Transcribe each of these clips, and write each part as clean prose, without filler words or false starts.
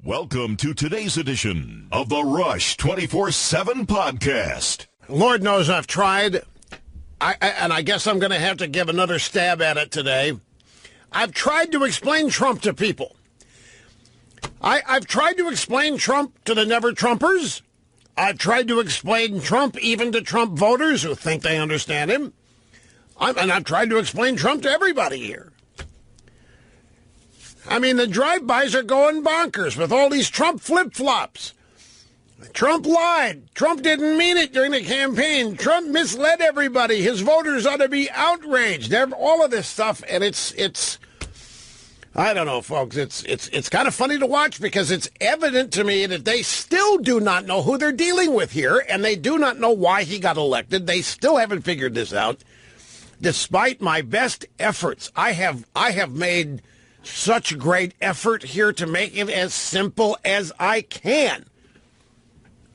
Welcome to today's edition of the Rush 24/7 podcast. Lord knows I've tried, and I guess I'm going to have to give another stab at it today. I've tried to explain Trump to people. I've tried to explain Trump to the never-Trumpers. I've tried to explain Trump even to Trump voters who think they understand him. And I've tried to explain Trump to everybody here. I mean, the drive-bys are going bonkers with all these Trump flip-flops. Trump lied. Trump didn't mean it during the campaign. Trump misled everybody. His voters ought to be outraged. All of this stuff, and it's I don't know, folks. It's kind of funny to watch because it's evident to me that they still do not know who they're dealing with here, and they do not know why he got elected. They still haven't figured this out. Despite my best efforts, I have made such great effort here to make it as simple as I can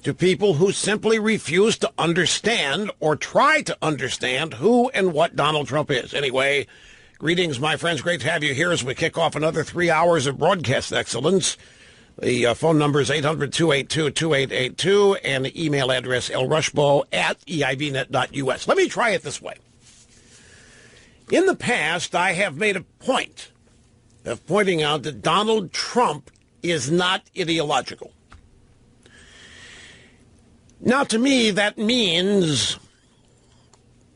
to people who simply refuse to understand or try to understand who and what Donald Trump is. Anyway, greetings, my friends. Great to have you here as we kick off another 3 hours of broadcast excellence. The phone number is 800-282-2882 and the email address lrushbo@eivnet.us. Let me try it this way. In the past, I have made a point of pointing out that Donald Trump is not ideological. Now, to me, that means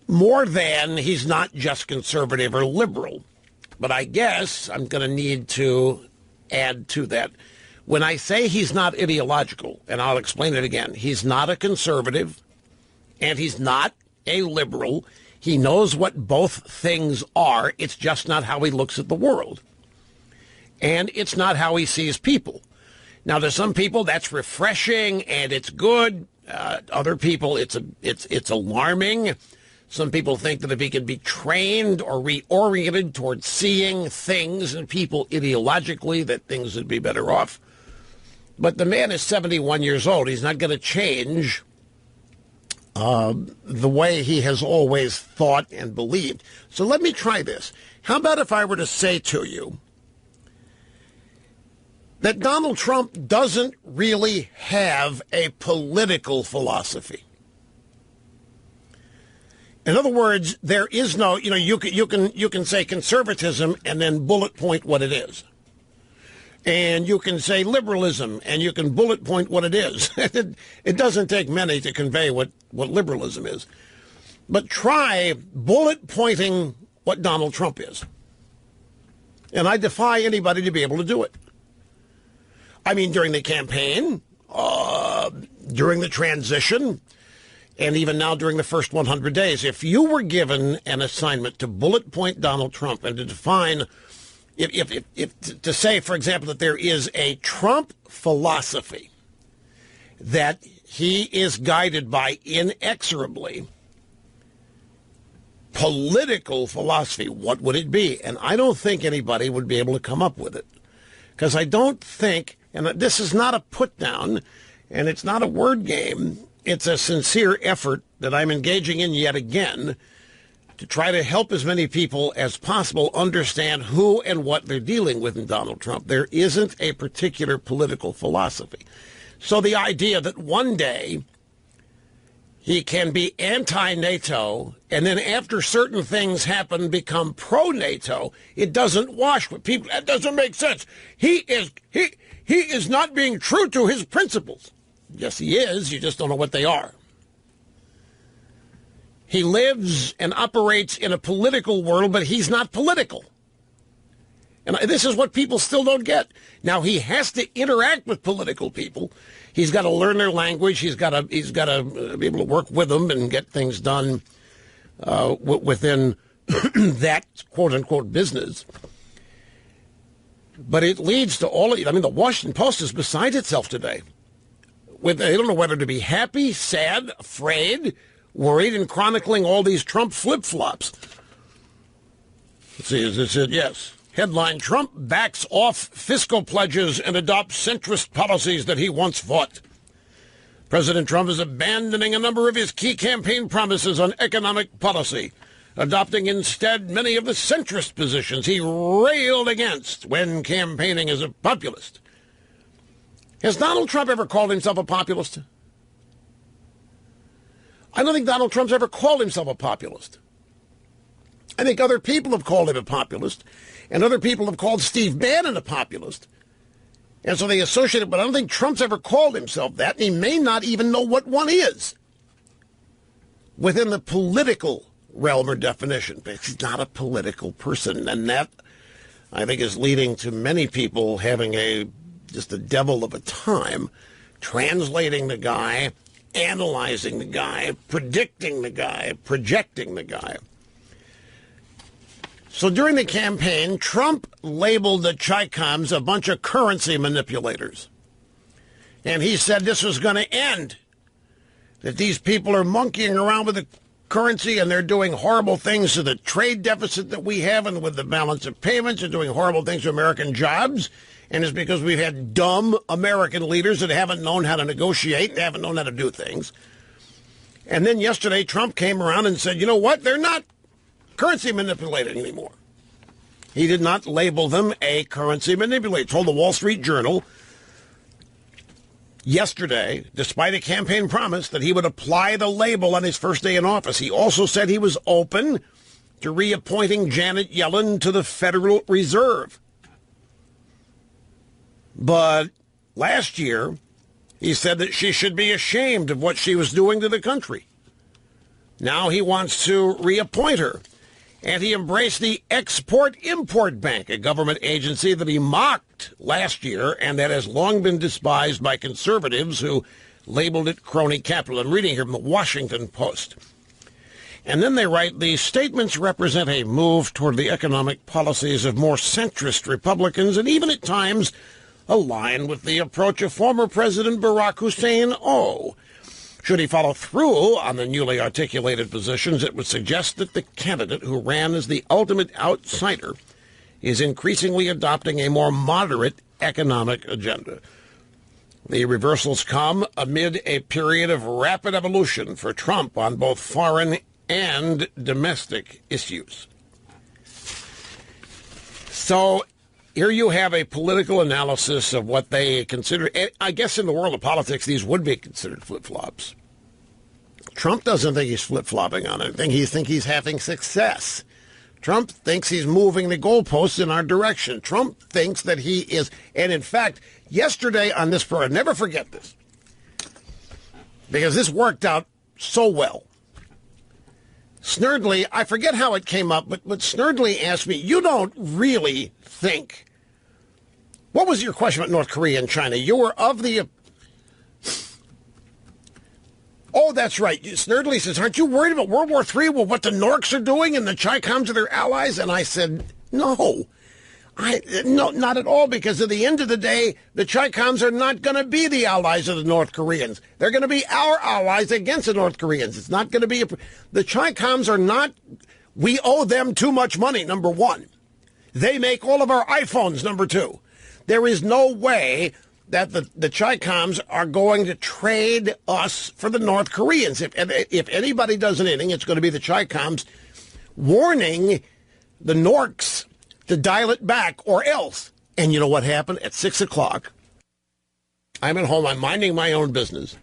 more than he's not just conservative or liberal. But I guess I'm going to need to add to that. When I say he's not ideological, and I'll explain it again, he's not a conservative and he's not a liberal. He knows what both things are. It's just not how he looks at the world. And it's not how he sees people. Now, to some people, that's refreshing and it's good. Other people, it's alarming. Some people think that if he could be trained or reoriented towards seeing things and people ideologically, that things would be better off. But the man is 71 years old. He's not going to change the way he has always thought and believed. So let me try this. How about if I were to say to you that Donald Trump doesn't really have a political philosophy? In other words, there is no, you can say conservatism and then bullet point what it is. And you can say liberalism and you can bullet point what it is. It doesn't take many to convey what liberalism is. But try bullet pointing what Donald Trump is. And I defy anybody to be able to do it. I mean, during the campaign, during the transition, and even now during the first 100 days, if you were given an assignment to bullet point Donald Trump and to define, to say, for example, that there is a Trump philosophy that he is guided by inexorably, political philosophy, what would it be? And I don't think anybody would be able to come up with it. Because I don't think, and this is not a put down, and it's not a word game, it's a sincere effort that I'm engaging in yet again to try to help as many people as possible understand who and what they're dealing with in Donald Trump. There isn't a particular political philosophy. So the idea that one day he can be anti-NATO and then after certain things happen become pro-NATO, it doesn't wash with people. That doesn't make sense. He is not being true to his principles. Yes, he is. You just don't know what they are. He lives and operates in a political world, but he's not political. And this is what people still don't get. Now, he has to interact with political people. He's got to learn their language. He's got to be able to work with them and get things done within that quote-unquote business. But it leads to all of it. I mean, the Washington Post is beside itself today. They don't know whether to be happy, sad, afraid, worried, and chronicling all these Trump flip-flops. Let's see, is this it? Yes. Headline, Trump backs off fiscal pledges and adopts centrist policies that he once fought. President Trump is abandoning a number of his key campaign promises on economic policy, adopting instead many of the centrist positions he railed against when campaigning as a populist. Has Donald Trump ever called himself a populist? I don't think Donald Trump's ever called himself a populist. I think other people have called him a populist, and other people have called Steve Bannon a populist. And so they associate it, but I don't think Trump's ever called himself that, and he may not even know what one is within the political realm or definition. But he's not a political person, and that, I think, is leading to many people having just a devil of a time translating the guy, analyzing the guy, predicting the guy, projecting the guy. So during the campaign, Trump labeled the Chi-Coms a bunch of currency manipulators. And he said this was going to end, that these people are monkeying around with the currency and they're doing horrible things to the trade deficit that we have and with the balance of payments and doing horrible things to American jobs. And it's because we've had dumb American leaders that haven't known how to negotiate and haven't known how to do things. And then yesterday, Trump came around and said, you know what? They're not currency manipulating anymore. He did not label them a currency manipulator. He told the Wall Street Journal yesterday, despite a campaign promise, that he would apply the label on his first day in office. He also said he was open to reappointing Janet Yellen to the Federal Reserve. But last year, he said that she should be ashamed of what she was doing to the country. Now he wants to reappoint her. And he embraced the Export-Import Bank, a government agency that he mocked last year and that has long been despised by conservatives who labeled it crony capital. I'm reading here from the Washington Post. And then they write, these statements represent a move toward the economic policies of more centrist Republicans and even at times align with the approach of former President Barack Hussein. Should he follow through on the newly articulated positions, it would suggest that the candidate who ran as the ultimate outsider is increasingly adopting a more moderate economic agenda. The reversals come amid a period of rapid evolution for Trump on both foreign and domestic issues. So here you have a political analysis of what they consider. I guess in the world of politics, these would be considered flip-flops. Trump doesn't think he's flip-flopping on anything. He thinks he's having success. Trump thinks he's moving the goalposts in our direction. Trump thinks that he is. And in fact, yesterday on this program, never forget this, because this worked out so well. Snerdley, I forget how it came up, but Snerdley asked me, you don't really think, what was your question about North Korea and China? You were of the, oh, that's right. Snerdley says, aren't you worried about World War III, well, what the Norks are doing and the Chi-Coms are their allies? And I said, no, not at all, because at the end of the day, the Chi-Coms are not going to be the allies of the North Koreans. They're going to be our allies against the North Koreans. It's not going to be, the Chi-Coms are not, we owe them too much money, number one. They make all of our iPhones, number two. There is no way that the Chi-Coms are going to trade us for the North Koreans. If anybody does anything, it's going to be the Chi-Coms warning the Norks to dial it back or else. And you know what happened? At 6 o'clock, I'm at home, I'm minding my own business.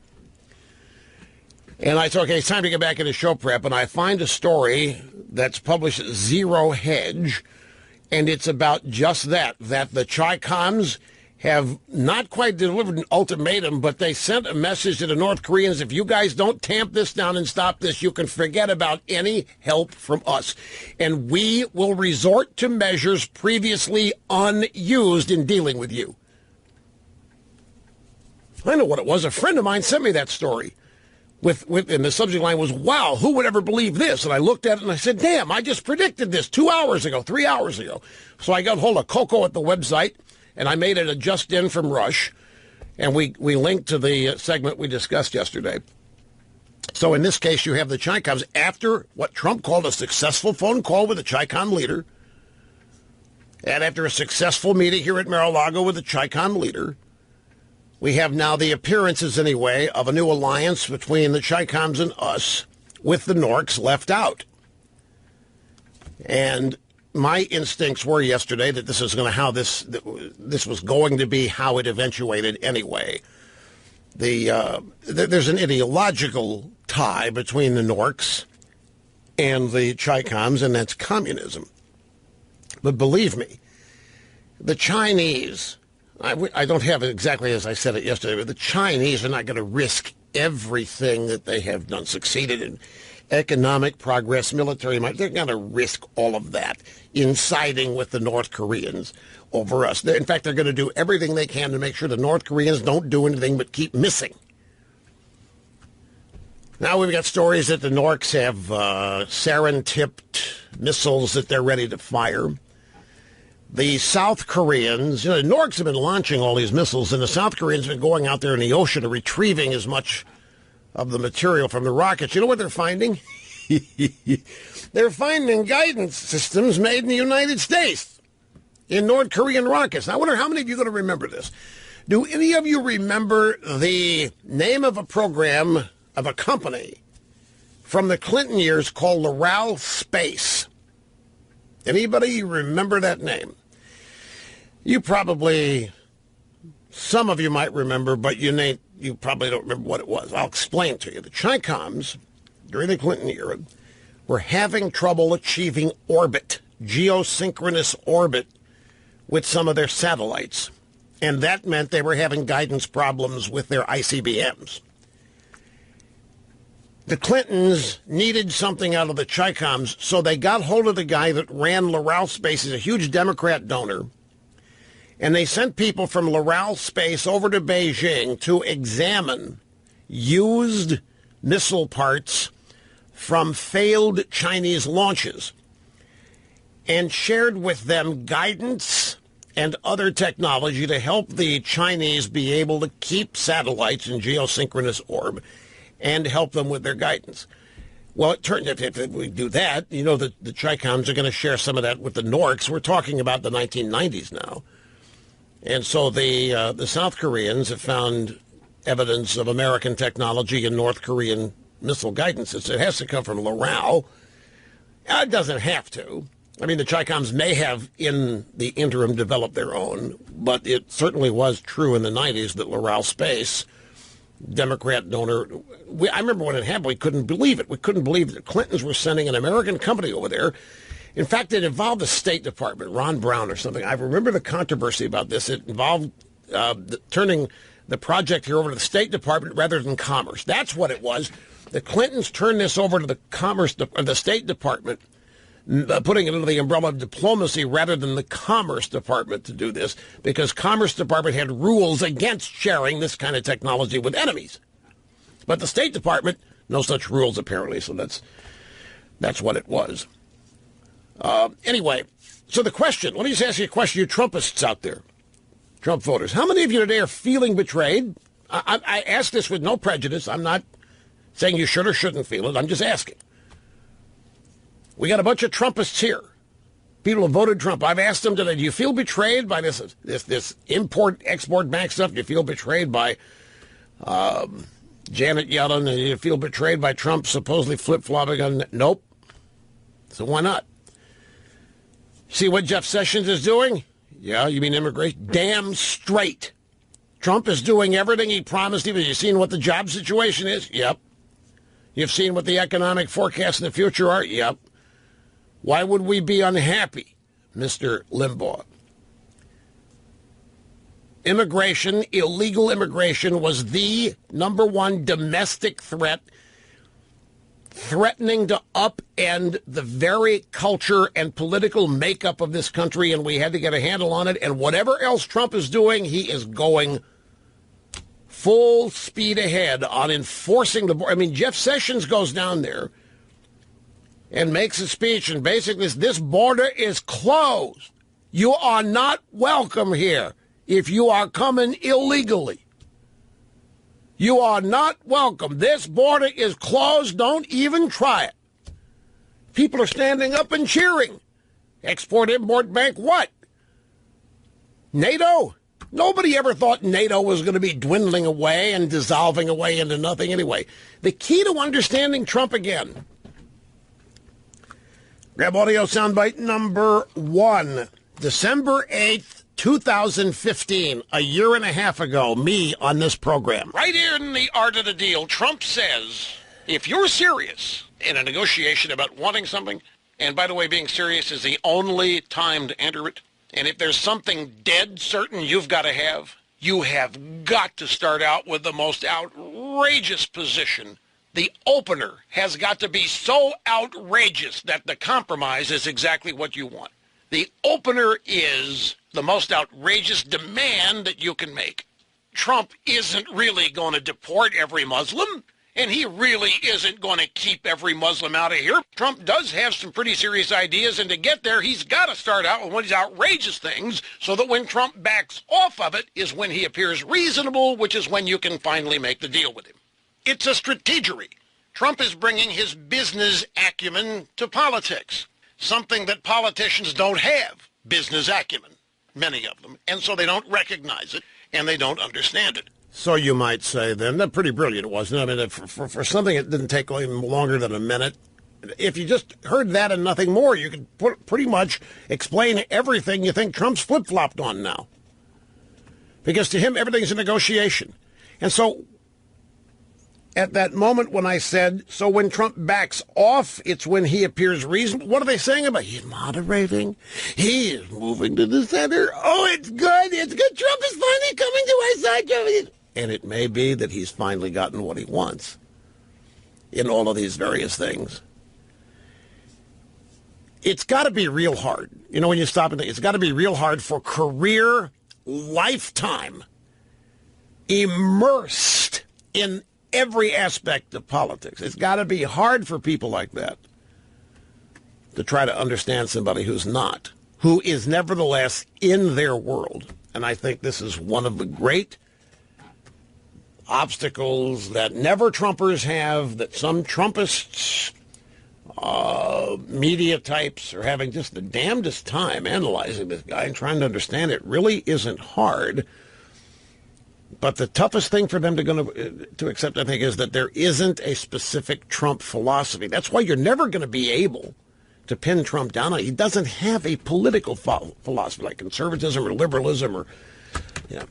And I said, okay, it's time to get back into show prep. And I find a story that's published at Zero Hedge, and it's about just that the Chi-Coms have not quite delivered an ultimatum, but they sent a message to the North Koreans, if you guys don't tamp this down and stop this, you can forget about any help from us. And we will resort to measures previously unused in dealing with you. I know what it was. A friend of mine sent me that story. And the subject line was, wow, who would ever believe this? And I looked at it and I said, damn, I just predicted this 2 hours ago, 3 hours ago. So I got hold of Coco at the website, and I made it a just-in from Rush, and we linked to the segment we discussed yesterday. So in this case, you have the Chi-Coms after what Trump called a successful phone call with the Chi-Com leader, and after a successful meeting here at Mar-a-Lago with the Chi-Com leader, we have now the appearances, anyway, of a new alliance between the Chi-Coms and us, with the Norks left out. And my instincts were yesterday that this was this was going to be how it eventuated anyway. There's an ideological tie between the Norks and the Chi-Coms, and that's communism. But believe me, the Chinese, I don't have it exactly as I said it yesterday, but the Chinese are not going to risk everything that they have done, succeeded in economic progress, military might. They're going to risk all of that in siding with the North Koreans over us. In fact, they're going to do everything they can to make sure the North Koreans don't do anything but keep missing. Now we've got stories that the Norks have sarin-tipped missiles that they're ready to fire. The South Koreans, the Norks have been launching all these missiles, and the South Koreans have been going out there in the ocean and retrieving as much of the material from the rockets. You know what they're finding? They're finding guidance systems made in the United States in North Korean rockets. Now, I wonder how many of you are going to remember this. Do any of you remember the name of a program of a company from the Clinton years called Loral Space? Anybody remember that name? You probably, some of you might remember, but you probably don't remember what it was. I'll explain to you. The Chi-Coms, during the Clinton era, were having trouble achieving orbit, geosynchronous orbit, with some of their satellites. And that meant they were having guidance problems with their ICBMs. The Clintons needed something out of the Chi-Coms, so they got hold of the guy that ran Loral Space. He's a huge Democrat donor. And they sent people from Loral Space over to Beijing to examine used missile parts from failed Chinese launches and shared with them guidance and other technology to help the Chinese be able to keep satellites in geosynchronous orb and help them with their guidance. Well, it turns out if we do that, you know that the Chi-Coms are going to share some of that with the Norks. We're talking about the 1990s now. And so the South Koreans have found evidence of American technology in North Korean missile guidance. It has to come from Loral. It doesn't have to. I mean, the Chi-Coms may have, in the interim, developed their own, but it certainly was true in the 90s that Loral Space, Democrat donor, I remember when it happened, we couldn't believe it. We couldn't believe that the Clintons were sending an American company over there. In fact, it involved the State Department, Ron Brown or something. I remember the controversy about this. It involved turning the project here over to the State Department rather than Commerce. That's what it was. The Clintons turned this over to the State Department, putting it under the umbrella of diplomacy rather than the Commerce Department to do this, because Commerce Department had rules against sharing this kind of technology with enemies. But the State Department, no such rules apparently, so that's what it was. Anyway, so the question, let me just ask you a question, you Trumpists out there, Trump voters. How many of you today are feeling betrayed? I ask this with no prejudice. I'm not saying you should or shouldn't feel it. I'm just asking. We got a bunch of Trumpists here. People who voted Trump. I've asked them today, do you feel betrayed by this import-export bank stuff? Do you feel betrayed by Janet Yellen? Do you feel betrayed by Trump supposedly flip-flopping on? Nope. So why not? See what Jeff Sessions is doing? Yeah, you mean immigration? Damn straight. Trump is doing everything he promised. Have you seen what the job situation is? Yep. You've seen what the economic forecasts in the future are? Yep. Why would we be unhappy, Mr. Limbaugh? Immigration, illegal immigration, was the number one domestic threat, threatening to upend the very culture and political makeup of this country, and we had to get a handle on it. And whatever else Trump is doing, he is going full speed ahead on enforcing the border. I mean, Jeff Sessions goes down there and makes a speech, and basically this border is closed. You are not welcome here if you are coming illegally. You are not welcome. This border is closed. Don't even try it. People are standing up and cheering. Export-Import Bank, what? NATO? Nobody ever thought NATO was going to be dwindling away and dissolving away into nothing anyway. The key to understanding Trump again, Grab audio soundbite number 1. December 8th, 2015, a year and a half ago, me on this program. Right here in The Art of the Deal, Trump says, if you're serious in a negotiation about wanting something, and by the way, being serious is the only time to enter it, and if there's something dead certain you've got to have, you have got to start out with the most outrageous position. The opener has got to be so outrageous that the compromise is exactly what you want. The opener is the most outrageous demand that you can make. Trump isn't really going to deport every Muslim, and he really isn't going to keep every Muslim out of here. Trump does have some pretty serious ideas, and to get there, he's got to start out with one of these outrageous things so that when Trump backs off of it is when he appears reasonable, which is when you can finally make the deal with him. It's a strategery. Trump is bringing his business acumen to politics, something that politicians don't have, business acumen, many of them, and so they don't recognize it and they don't understand it. So you might say then, that's pretty brilliant, wasn't it? I mean, for something that didn't take even longer than a minute, if you just heard that and nothing more, you could pretty much explain everything you think Trump's flip-flopped on now. Because to him, everything's a negotiation. And so at that moment when I said, so when Trump backs off, it's when he appears reasonable. What are they saying about? He's moderating. He is moving to the center. Oh, it's good. It's good. Trump is finally coming to our side. And it may be that he's finally gotten what he wants in all of these various things. It's got to be real hard. You know, when you stop and think, it's got to be real hard for career, lifetime, immersed in every aspect of politics. It's got to be hard for people like that to try to understand somebody who's not, who is nevertheless in their world. And I think this is one of the great obstacles that never Trumpers have, that some Trumpists, media types are having just the damnedest time analyzing this guy and trying to understand it. Really isn't hard. But the toughest thing for them to accept, I think, is that there isn't a specific Trump philosophy. That's why you're never going to be able to pin Trump down on it. He doesn't have a political philosophy like conservatism or liberalism or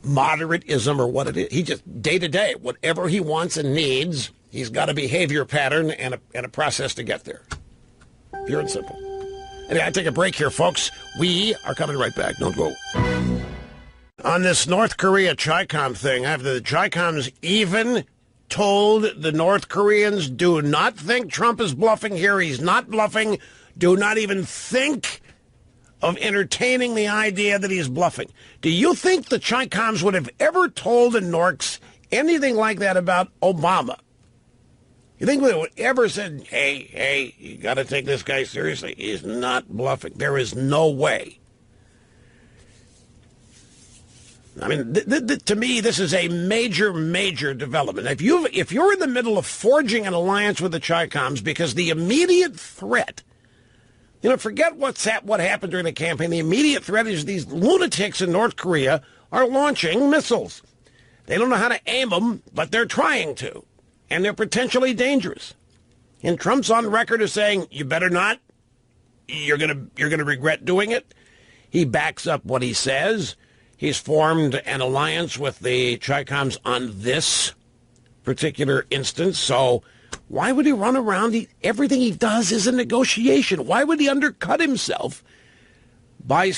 moderatism or what it is. He just, day to day, whatever he wants and needs, he's got a behavior pattern and a process to get there. Pure and simple. Anyway, I take a break here, folks. We are coming right back. Don't go. On this North Korea Chi-Com thing, have the Chi-Coms even told the North Koreans, do not think Trump is bluffing here. He's not bluffing. Do not even think of entertaining the idea that he's bluffing. Do you think the Chi-Coms would have ever told the Norks anything like that about Obama? You think they would ever said, hey, you got to take this guy seriously? He's not bluffing. There is no way. I mean, to me, this is a major, major development. If you're in the middle of forging an alliance with the Chi-Coms because the immediate threat, forget what happened during the campaign. The immediate threat is these lunatics in North Korea are launching missiles. They don't know how to aim them, but they're trying to, and they're potentially dangerous. And Trump's on record as saying, "You better not. You're gonna regret doing it." He backs up what he says. He's formed an alliance with the Chi-Coms on this particular instance. So why would he run around? Everything he does is a negotiation. Why would he undercut himself by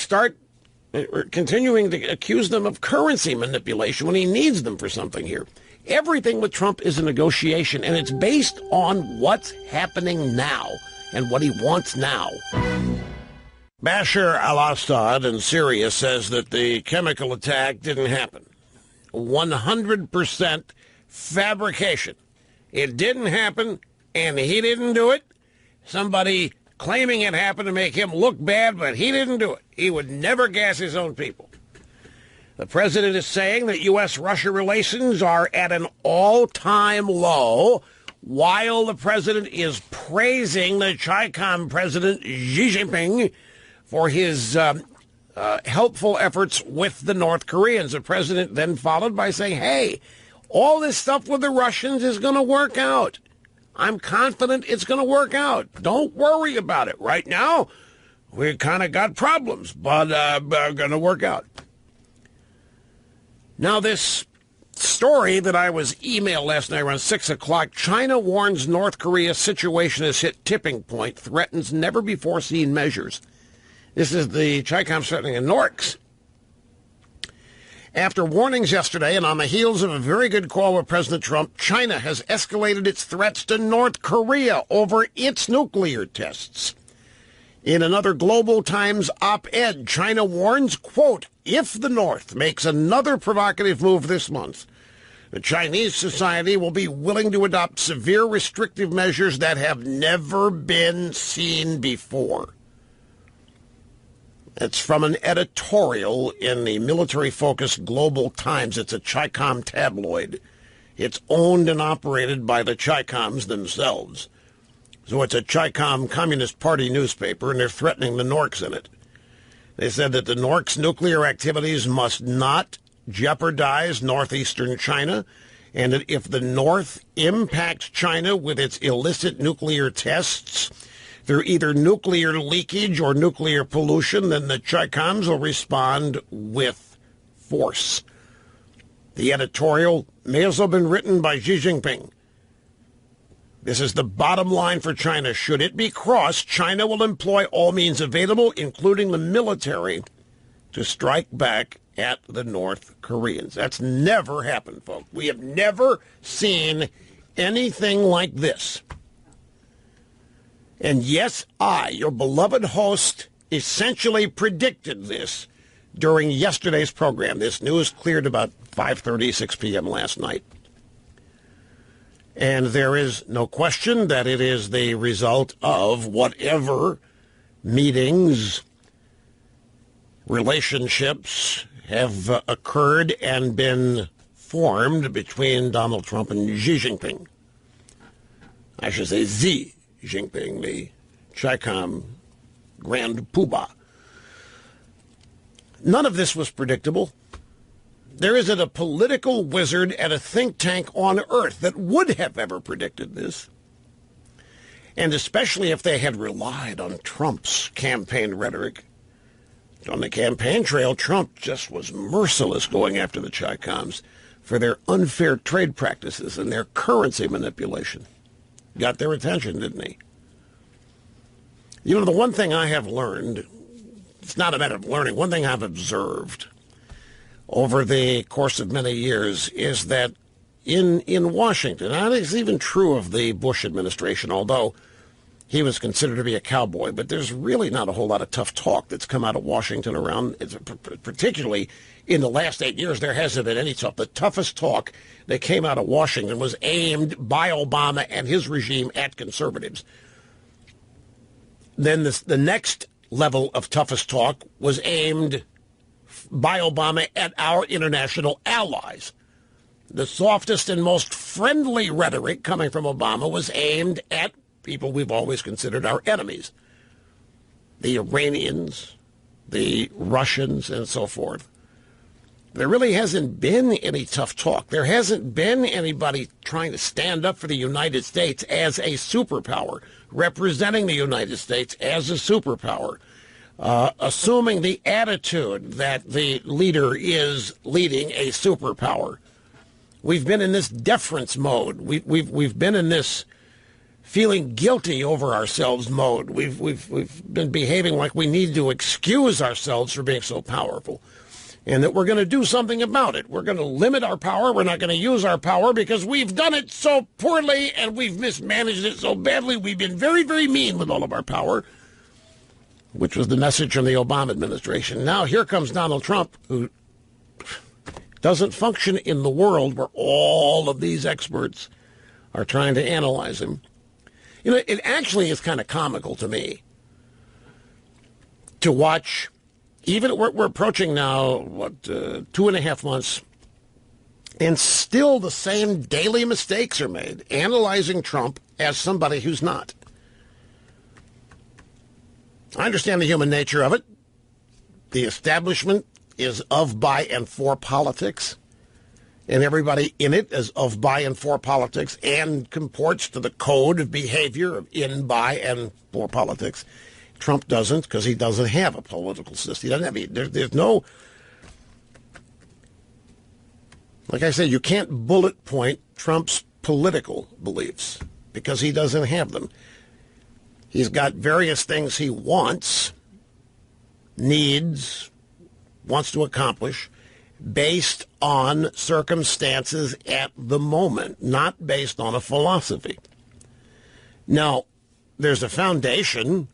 continuing to accuse them of currency manipulation when he needs them for something here? Everything with Trump is a negotiation, and it's based on what's happening now and what he wants now. Bashar al-Assad in Syria says that the chemical attack didn't happen. 100% fabrication. It didn't happen, and he didn't do it. Somebody claiming it happened to make him look bad, but he didn't do it. He would never gas his own people. The president is saying that U.S.-Russia relations are at an all-time low, while the president is praising the Chi-Com president, Xi Jinping, for his helpful efforts with the North Koreans. The president then followed by saying, hey, all this stuff with the Russians is going to work out. I'm confident it's going to work out. Don't worry about it. Right now, we kind of got problems, but going to work out. Now, this story that I was emailed last night around 6 o'clock, China warns North Korea's situation has hit tipping point, threatens never-before-seen measures. This is the Chi-Com threatening the Norks. After warnings yesterday and on the heels of a very good call with President Trump, China has escalated its threats to North Korea over its nuclear tests. In another Global Times op-ed, China warns, quote, if the North makes another provocative move this month, the Chinese society will be willing to adopt severe restrictive measures that have never been seen before. It's from an editorial in the military-focused Global Times. It's a Chi-Com tabloid. It's owned and operated by the Chi-Coms themselves. So it's a Chi-Com Communist Party newspaper, and they're threatening the Norks in it. They said that the Norks' nuclear activities must not jeopardize northeastern China, and that if the North impacts China with its illicit nuclear tests through either nuclear leakage or nuclear pollution, then the Chi-Coms will respond with force. The editorial may also have been written by Xi Jinping. This is the bottom line for China. Should it be crossed, China will employ all means available, including the military, to strike back at the North Koreans. That's never happened, folks. We have never seen anything like this. And yes, I, your beloved host, essentially predicted this during yesterday's program. This news cleared about 5:30, 6 p.m. last night. And there is no question that it is the result of whatever meetings, relationships have occurred and been formed between Donald Trump and Xi Jinping. I should say Xi Jinping, the Chi-Com Grand Poobah. None of this was predictable. There isn't a political wizard at a think tank on earth that would have ever predicted this. And especially if they had relied on Trump's campaign rhetoric. On the campaign trail, Trump just was merciless going after the Chi-Coms for their unfair trade practices and their currency manipulation. Got their attention, didn't he? You know, the one thing I have learned, it's not a matter of learning, one thing I've observed over the course of many years is that in Washington, and it's even true of the Bush administration, although he was considered to be a cowboy, but there's really not a whole lot of tough talk that's come out of Washington around, particularly in the last 8 years, there hasn't been any tough. The toughest talk that came out of Washington was aimed by Obama and his regime at conservatives. Then the next level of toughest talk was aimed by Obama at our international allies. The softest and most friendly rhetoric coming from Obama was aimed at people we've always considered our enemies. The Iranians, the Russians, and so forth. There really hasn't been any tough talk. There hasn't been anybody trying to stand up for the United States as a superpower, representing the United States as a superpower, assuming the attitude that the leader is leading a superpower. We've been in this deference mode. We've been in this feeling guilty over ourselves mode. We've been behaving like we need to excuse ourselves for being so powerful, and that we're going to do something about it. We're going to limit our power. We're not going to use our power because we've done it so poorly and we've mismanaged it so badly. We've been very, very mean with all of our power, which was the message from the Obama administration. Now here comes Donald Trump, who doesn't function in the world where all of these experts are trying to analyze him. You know, it actually is kind of comical to me to watch. Even we're approaching now, 2.5 months, and still the same daily mistakes are made, analyzing Trump as somebody who's not. I understand the human nature of it. The establishment is of, by, and for politics. and everybody in it is of, by, and for politics and comports to the code of behavior of in, by, and for politics. Trump doesn't, because he doesn't have a political system. He doesn't have. There's no. Like I said, you can't bullet point Trump's political beliefs because he doesn't have them. He's got various things he wants, needs, wants to accomplish based on circumstances at the moment, not based on a philosophy. Now, there's a foundation.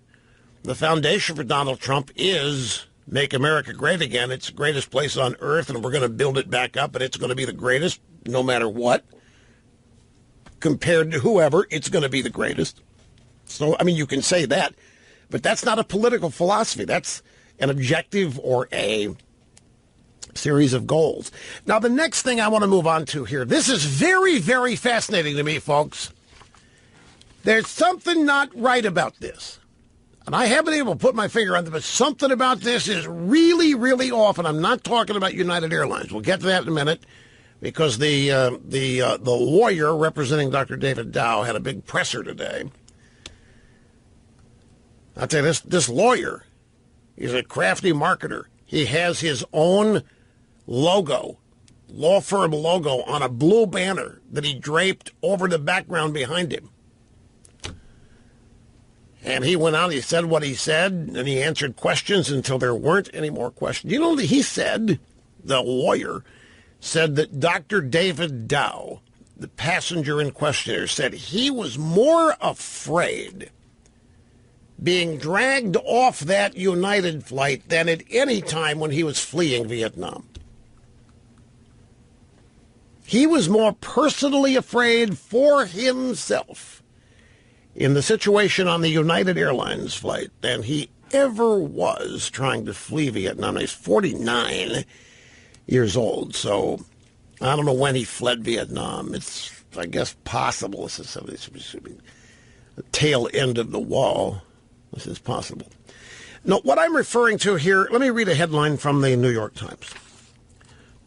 The foundation for Donald Trump is make America great again. It's the greatest place on earth, and we're going to build it back up, and it's going to be the greatest no matter what. Compared to whoever, it's going to be the greatest. So, I mean, you can say that, but that's not a political philosophy. That's an objective or a series of goals. Now, the next thing I want to move on to here, this is very, very fascinating to me, folks. There's something not right about this. And I haven't been able to put my finger on it, but something about this is really, really off. And I'm not talking about United Airlines. We'll get to that in a minute, because the lawyer representing Dr. David Dow had a big presser today. I'll tell you, this lawyer, he's a crafty marketer. He has his own logo, law firm logo, on a blue banner that he draped over the background behind him. And he went out, he said what he said, and he answered questions until there weren't any more questions. You know, he said, the lawyer said that Dr. David Dow, the passenger in question, said he was more afraid being dragged off that United flight than at any time when he was fleeing Vietnam. He was more personally afraid for himself in the situation on the United Airlines flight than he ever was trying to flee Vietnam. He's 49 years old, so I don't know when he fled Vietnam. It's, I guess, possible. This is the tail end of the wall. This is possible. Now, what I'm referring to here, let me read a headline from the New York Times.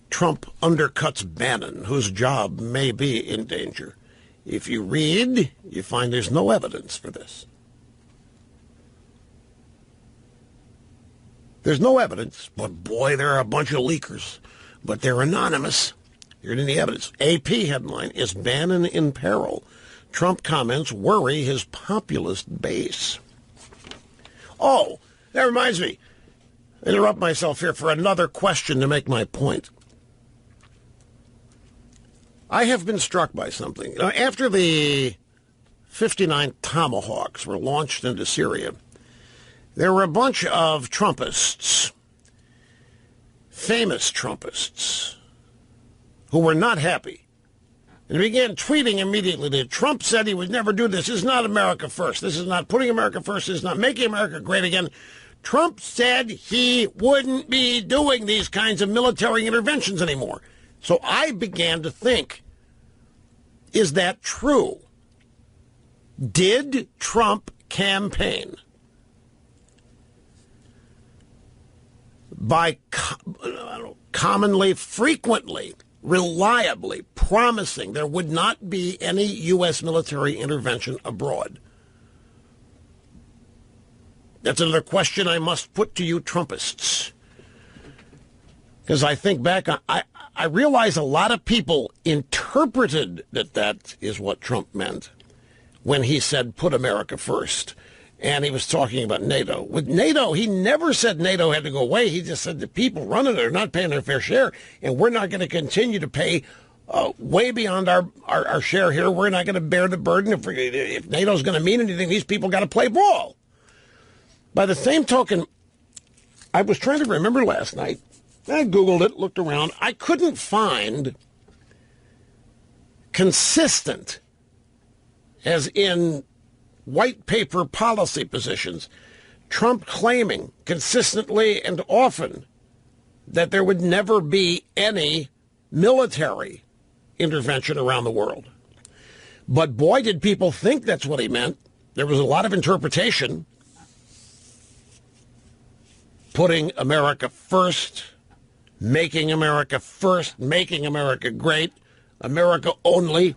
Trump undercuts Bannon, whose job may be in danger. If you read, you find there's no evidence for this. There's no evidence, but boy, there are a bunch of leakers. But they're anonymous. Here's any evidence. AP headline, is Bannon in peril? Trump comments worry his populist base. Oh, that reminds me. Interrupt myself here for another question to make my point. I have been struck by something. After the 59 Tomahawks were launched into Syria, there were a bunch of Trumpists, famous Trumpists, who were not happy and began tweeting immediately that Trump said he would never do this. This is not America first. This is not putting America first. This is not making America great again. Trump said he wouldn't be doing these kinds of military interventions anymore. So I began to think, is that true? Did Trump campaign by commonly, frequently, reliably promising there would not be any U.S. military intervention abroad? That's another question I must put to you Trumpists. Because I think back, I realize a lot of people interpreted that is what Trump meant when he said, put America first. And he was talking about NATO. With NATO, he never said NATO had to go away. He just said the people running it are not paying their fair share, and we're not going to continue to pay way beyond our share here. We're not going to bear the burden. If NATO's going to mean anything, these people got to play ball. By the same token, I was trying to remember last night. I Googled it, looked around. I couldn't find consistent, as in white paper policy positions, Trump claiming consistently and often that there would never be any military intervention around the world. But boy, did people think that's what he meant. There was a lot of interpretation. Putting America first, Making America first, making America great, America only,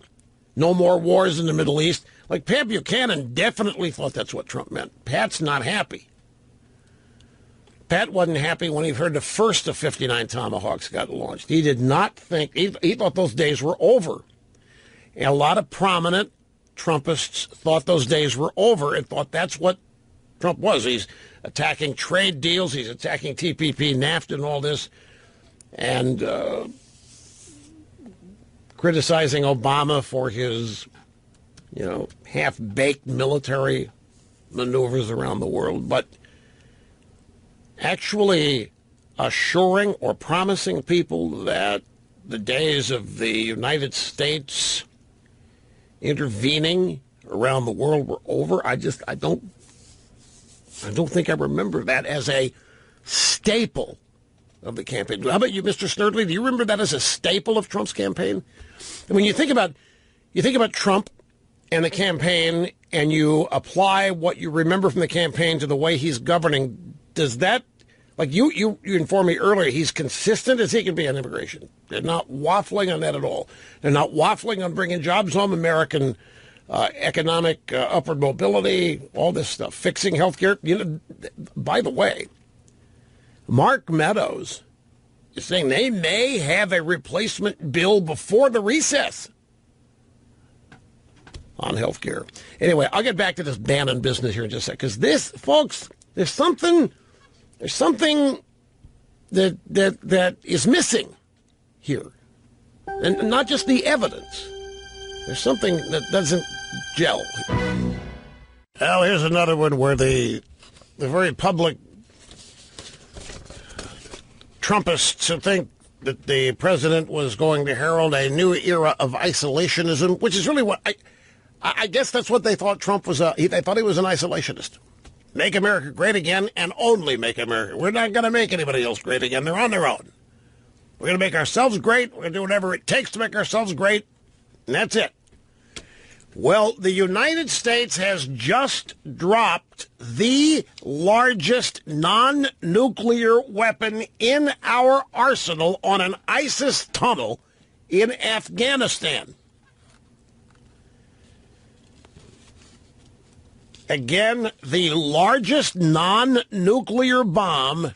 no more wars in the Middle East. Like Pat Buchanan definitely thought that's what Trump meant. Pat's not happy. Pat wasn't happy when he heard the first of 59 Tomahawks got launched. He did not think, he thought those days were over. And a lot of prominent Trumpists thought those days were over and thought that's what Trump was. He's attacking trade deals, he's attacking TPP, NAFTA, and all this, and criticizing Obama for his, half-baked military maneuvers around the world. But actually assuring or promising people that the days of the United States intervening around the world were over, I don't think I remember that as a staple of the campaign. How about you, Mr. Snerdley? Do you remember that as a staple of Trump's campaign? And when you think about Trump and the campaign, and you apply what you remember from the campaign to the way he's governing, does that, like you informed me earlier, he's consistent as he can be on immigration. They're not waffling on that at all. They're not waffling on bringing jobs home, American economic upward mobility, all this stuff, fixing health care. By the way, Mark Meadows is saying they may have a replacement bill before the recess on health care. Anyway, I'll get back to this Bannon business here in just a second, because this, folks, there's something that is missing here, and not just the evidence. There's something that doesn't gel. Well, here's another one where the very public Trumpists who think that the president was going to herald a new era of isolationism, which is really what I guess that's what they thought Trump was. They thought he was an isolationist. Make America great again, and only make America. We're not going to make anybody else great again. They're on their own. We're going to make ourselves great. We're going to do whatever it takes to make ourselves great, and that's it. Well, the United States has just dropped the largest non-nuclear weapon in our arsenal on an ISIS tunnel in Afghanistan. Again, the largest non-nuclear bomb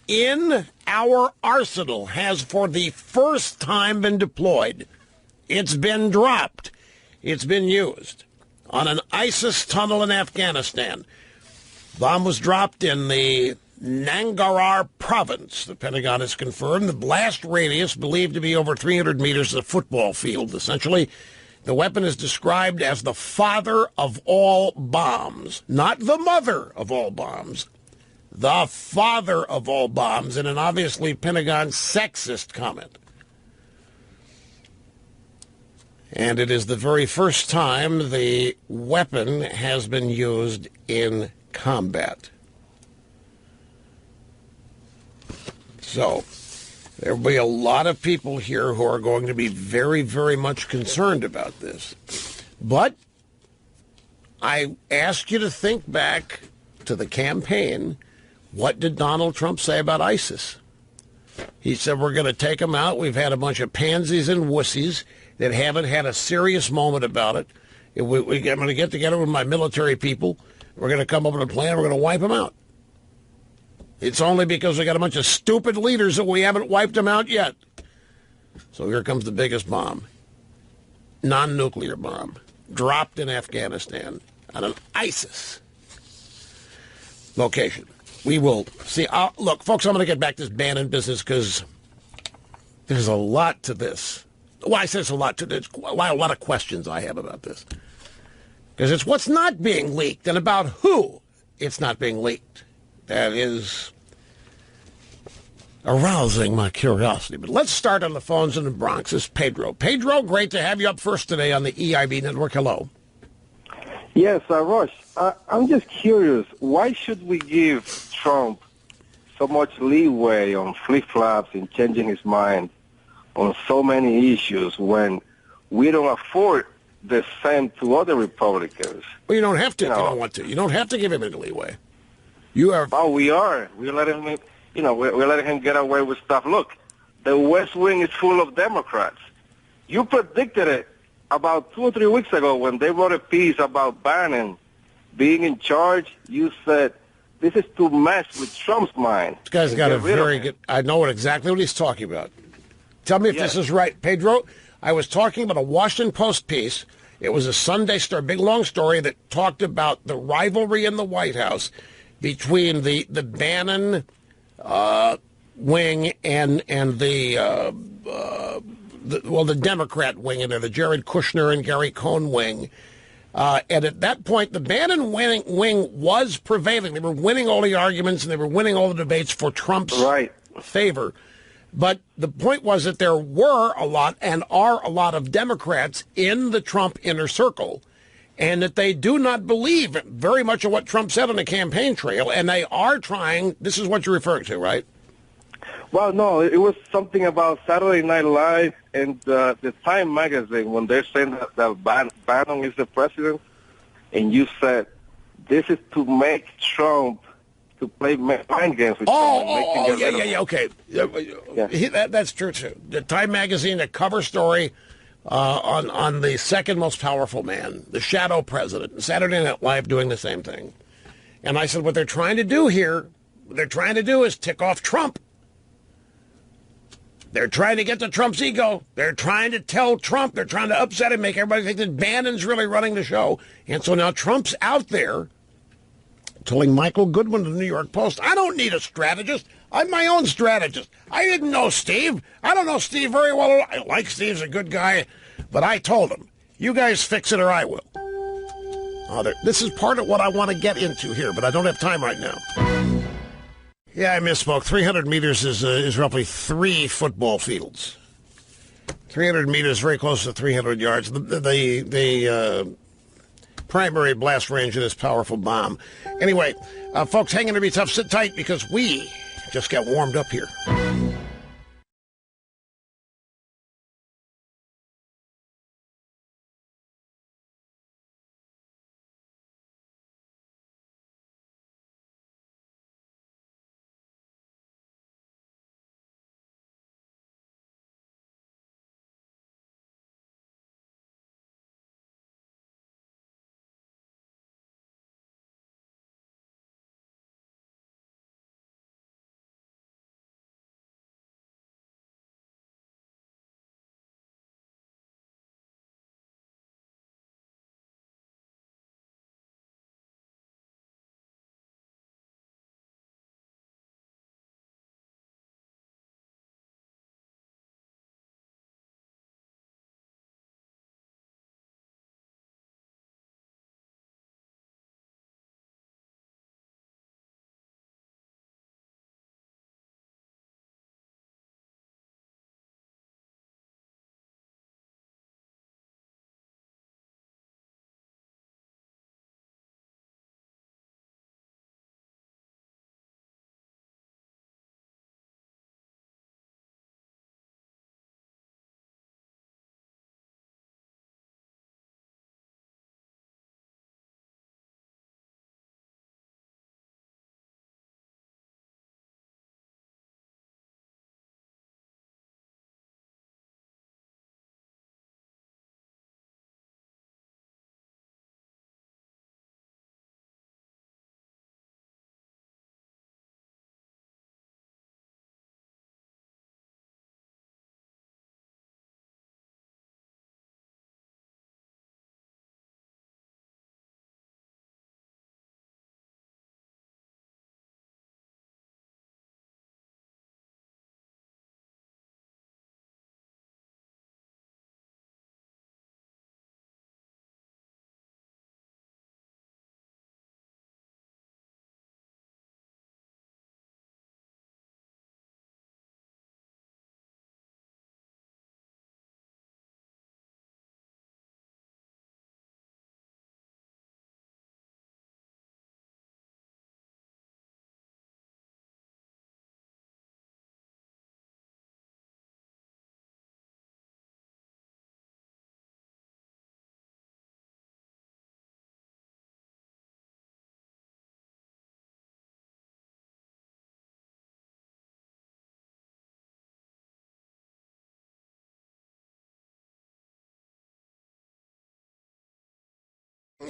in our arsenal has for the first time been deployed. It's been dropped. It's been used on an ISIS tunnel in Afghanistan. Bomb was dropped in the Nangarhar province, the Pentagon has confirmed. The blast radius, believed to be over 300 meters, of a football field, essentially. The weapon is described as the father of all bombs, not the mother of all bombs, the father of all bombs, in an obviously Pentagon sexist comment. And it is the very first time the weapon has been used in combat. So there will be a lot of people here who are going to be very, very much concerned about this. But I ask you to think back to the campaign. What did Donald Trump say about ISIS? He said, we're going to take them out. We've had a bunch of pansies and wussies that haven't had a serious moment about it. I'm going to get together with my military people. We're going to come up with a plan. We're going to wipe them out. It's only because we got a bunch of stupid leaders that we haven't wiped them out yet. So here comes the biggest bomb. Non-nuclear bomb. Dropped in Afghanistan on an ISIS location. We will see. Look, folks, I'm going to get back to this Bannon business because there's a lot to this. Well, I say there's a lot to this. A lot of questions I have about this. Because it's what's not being leaked and about who it's not being leaked. That is arousing my curiosity. But let's start on the phones in the Bronx. It's Pedro. Pedro, great to have you up first today on the EIB Network. Hello. Yes, Rush. I'm just curious. Why should we give Trump so much leeway on flip-flops and changing his mind on so many issues when we don't afford the same to other Republicans? Well, you don't have to if you don't want to. You don't have to give him any leeway. You are. Oh, we are. We're letting him. We're letting him get away with stuff. Look, the West Wing is full of Democrats. You predicted it about 2 or 3 weeks ago when they wrote a piece about Bannon being in charge. You said, this is to mess with Trump's mind. This guy's got a very good... I know exactly what he's talking about. Tell me if this is right. Pedro, I was talking about a Washington Post piece. It was a Sunday story, big long story that talked about the rivalry in the White House between the Bannon wing and the Democrat wing, and the Jared Kushner and Gary Cohn wing. And at that point, the Bannon wing was prevailing. They were winning all the arguments and they were winning all the debates for Trump's favor. But the point was that there were a lot and are a lot of Democrats in the Trump inner circle, and that they do not believe very much of what Trump said on the campaign trail, and they are trying. This is what you're referring to, right? Well, no, it was something about Saturday Night Live and the Time magazine when they're saying that Bannon is the president, and you said this is to make Trump to play mind games with Trump. Okay. That's true, too. The Time magazine, a cover story on the second most powerful man, the shadow president, Saturday Night Live doing the same thing. And I said, what they're trying to do here, is tick off Trump. They're trying to get to Trump's ego. They're trying to tell Trump. They're trying to upset him, make everybody think that Bannon's really running the show. And so now Trump's out there telling Michael Goodwin of the New York Post, I don't need a strategist. I'm my own strategist. I didn't know Steve. I don't know Steve very well. I like Steve's a good guy. But I told him, you guys fix it or I will. This is part of what I want to get into here, but I don't have time right now. Yeah, I misspoke. 300 meters is roughly 3 football fields. 300 meters, very close to 300 yards. The primary blast range of this powerful bomb. Anyway, folks, hang in to be tough. Sit tight because we just got warmed up here.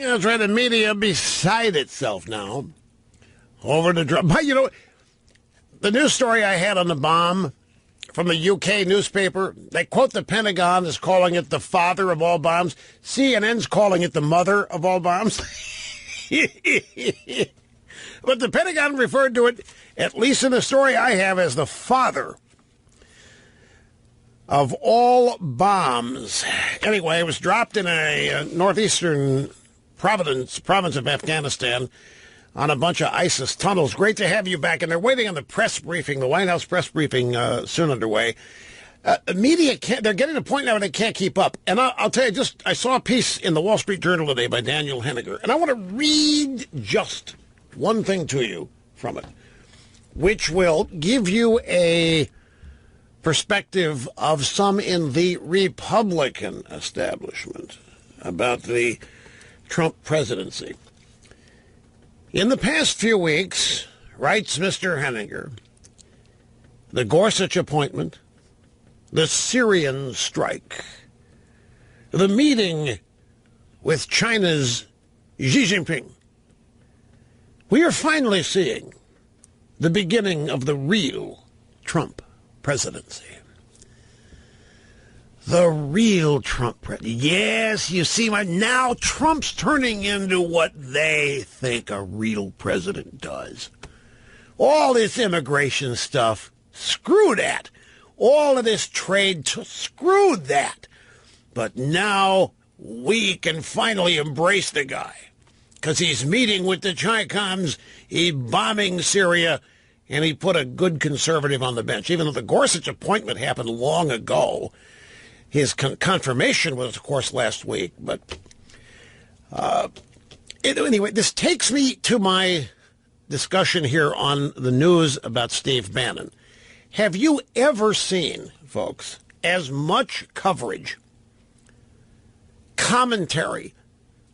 That's right, the media beside itself now. Over to Trump. But, you know, the news story I had on the bomb from the UK newspaper, they quote the Pentagon as calling it the father of all bombs. CNN's calling it the mother of all bombs. But the Pentagon referred to it, at least in the story I have, as the father of all bombs. Anyway, it was dropped in a northeastern province of Afghanistan on a bunch of ISIS tunnels. Great to have you back. And they're waiting on the press briefing, the White House press briefing soon underway. The media they're getting to a point now where they can't keep up. And I'll tell you, I saw a piece in the Wall Street Journal today by Daniel Henniger, and I want to read just one thing to you from it, which will give you a perspective of some in the Republican establishment about the Trump presidency. In the past few weeks, writes Mr. Henniger, the Gorsuch appointment, the Syrian strike, the meeting with China's Xi Jinping, we are finally seeing the beginning of the real Trump presidency. The real Trump presidency. Yes, you see, now Trump's turning into what they think a real president does. All this immigration stuff, screw that. All of this trade, screw that. But now we can finally embrace the guy because he's meeting with the Chi-Coms, he's bombing Syria, and he put a good conservative on the bench. Even though the Gorsuch appointment happened long ago, his confirmation was, of course, last week. But anyway, this takes me to my discussion here on the news about Steve Bannon. Have you ever seen, folks, as much coverage, commentary,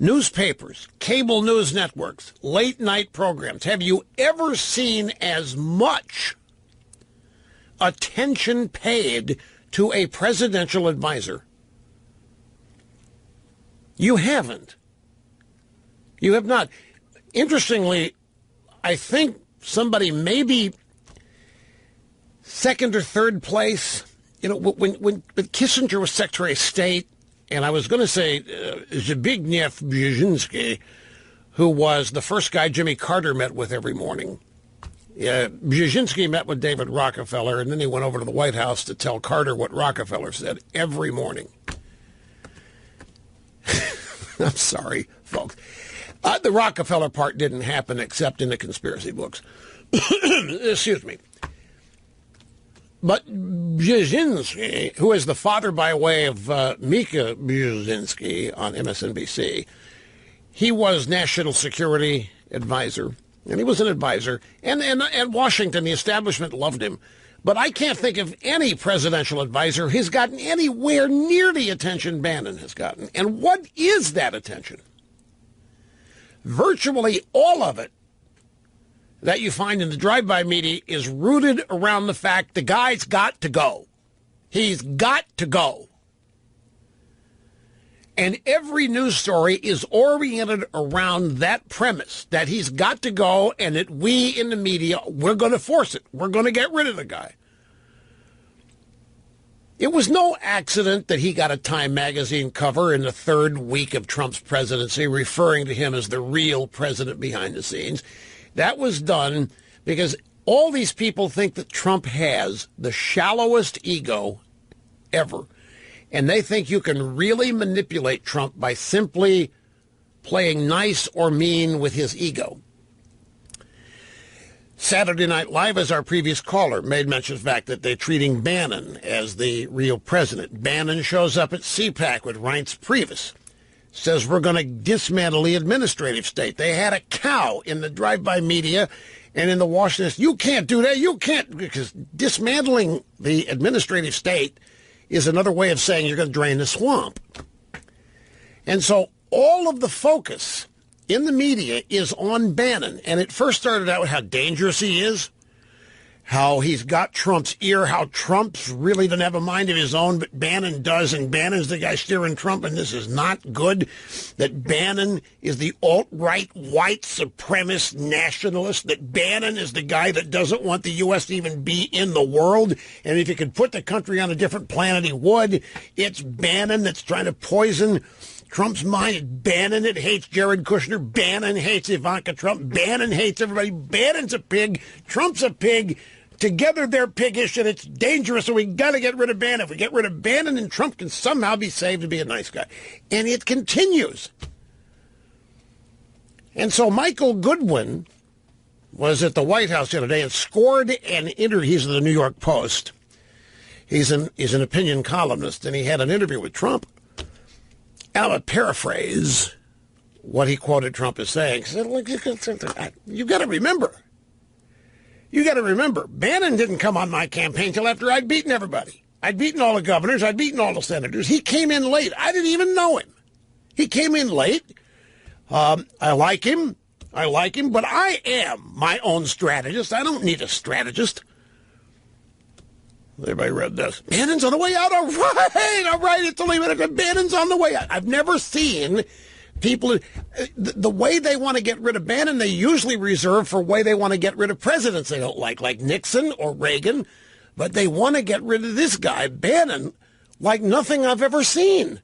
newspapers, cable news networks, late-night programs, have you ever seen as much attention paid to a presidential advisor? You haven't. You have not. Interestingly, I think somebody maybe second or third place, you know, when Kissinger was Secretary of State, and I was going to say Zbigniew Brzezinski, who was the first guy Jimmy Carter met with every morning. Brzezinski met with David Rockefeller, and then he went over to the White House to tell Carter what Rockefeller said every morning. I'm sorry, folks. The Rockefeller part didn't happen except in the conspiracy books. Excuse me. But Brzezinski, who is the father by way of Mika Brzezinski on MSNBC, he was national security advisor, and he was an advisor. And Washington, the establishment loved him. But I can't think of any presidential advisor who's gotten anywhere near the attention Bannon has gotten. And what is that attention? Virtually all of it that you find in the drive-by media is rooted around the fact the guy's got to go. He's got to go. And every news story is oriented around that premise, that he's got to go and that we in the media, we're going to force it. We're going to get rid of the guy. It was no accident that he got a Time magazine cover in the third week of Trump's presidency, referring to him as the real president behind the scenes. That was done because all these people think that Trump has the shallowest ego ever. And they think you can really manipulate Trump by simply playing nice or mean with his ego. Saturday Night Live, as our previous caller made mention of the fact that they're treating Bannon as the real president. Bannon shows up at CPAC with Reince Priebus. Says we're going to dismantle the administrative state. They had a cow in the drive-by media and in the Washington. You can't do that. You can't, because dismantling the administrative state is another way of saying you're going to drain the swamp. And so all of the focus in the media is on Bannon. And it first started out with how dangerous he is, how he's got Trump's ear, how Trump's really doesn't have a mind of his own, but Bannon does, and Bannon's the guy steering Trump, and this is not good, that Bannon is the alt-right white supremacist nationalist, that Bannon is the guy that doesn't want the U.S. to even be in the world, and if he could put the country on a different planet, he would. It's Bannon that's trying to poison Trump's mind. It's Bannon that hates Jared Kushner. Bannon hates Ivanka Trump. Bannon hates everybody. Bannon's a pig. Trump's a pig. Together they're piggish, and it's dangerous, so we got to get rid of Bannon. If we get rid of Bannon, and Trump can somehow be saved to be a nice guy. And it continues. And so Michael Goodwin was at the White House the other day and scored an interview. He's in the New York Post. He's an opinion columnist, and he had an interview with Trump. And I'm going to paraphrase what he quoted Trump as saying. He said, look, you've got to remember. You got to remember, Bannon didn't come on my campaign till after I'd beaten everybody. I'd beaten all the governors. I'd beaten all the senators. He came in late. I didn't even know him. He came in late. I like him, but I am my own strategist. I don't need a strategist. Everybody read this. Bannon's on the way out. All right. It's only Bannon's on the way out. I've never seen people, the way they want to get rid of Bannon, they usually reserve for way they want to get rid of presidents they don't like Nixon or Reagan. But they want to get rid of this guy, Bannon, like nothing I've ever seen.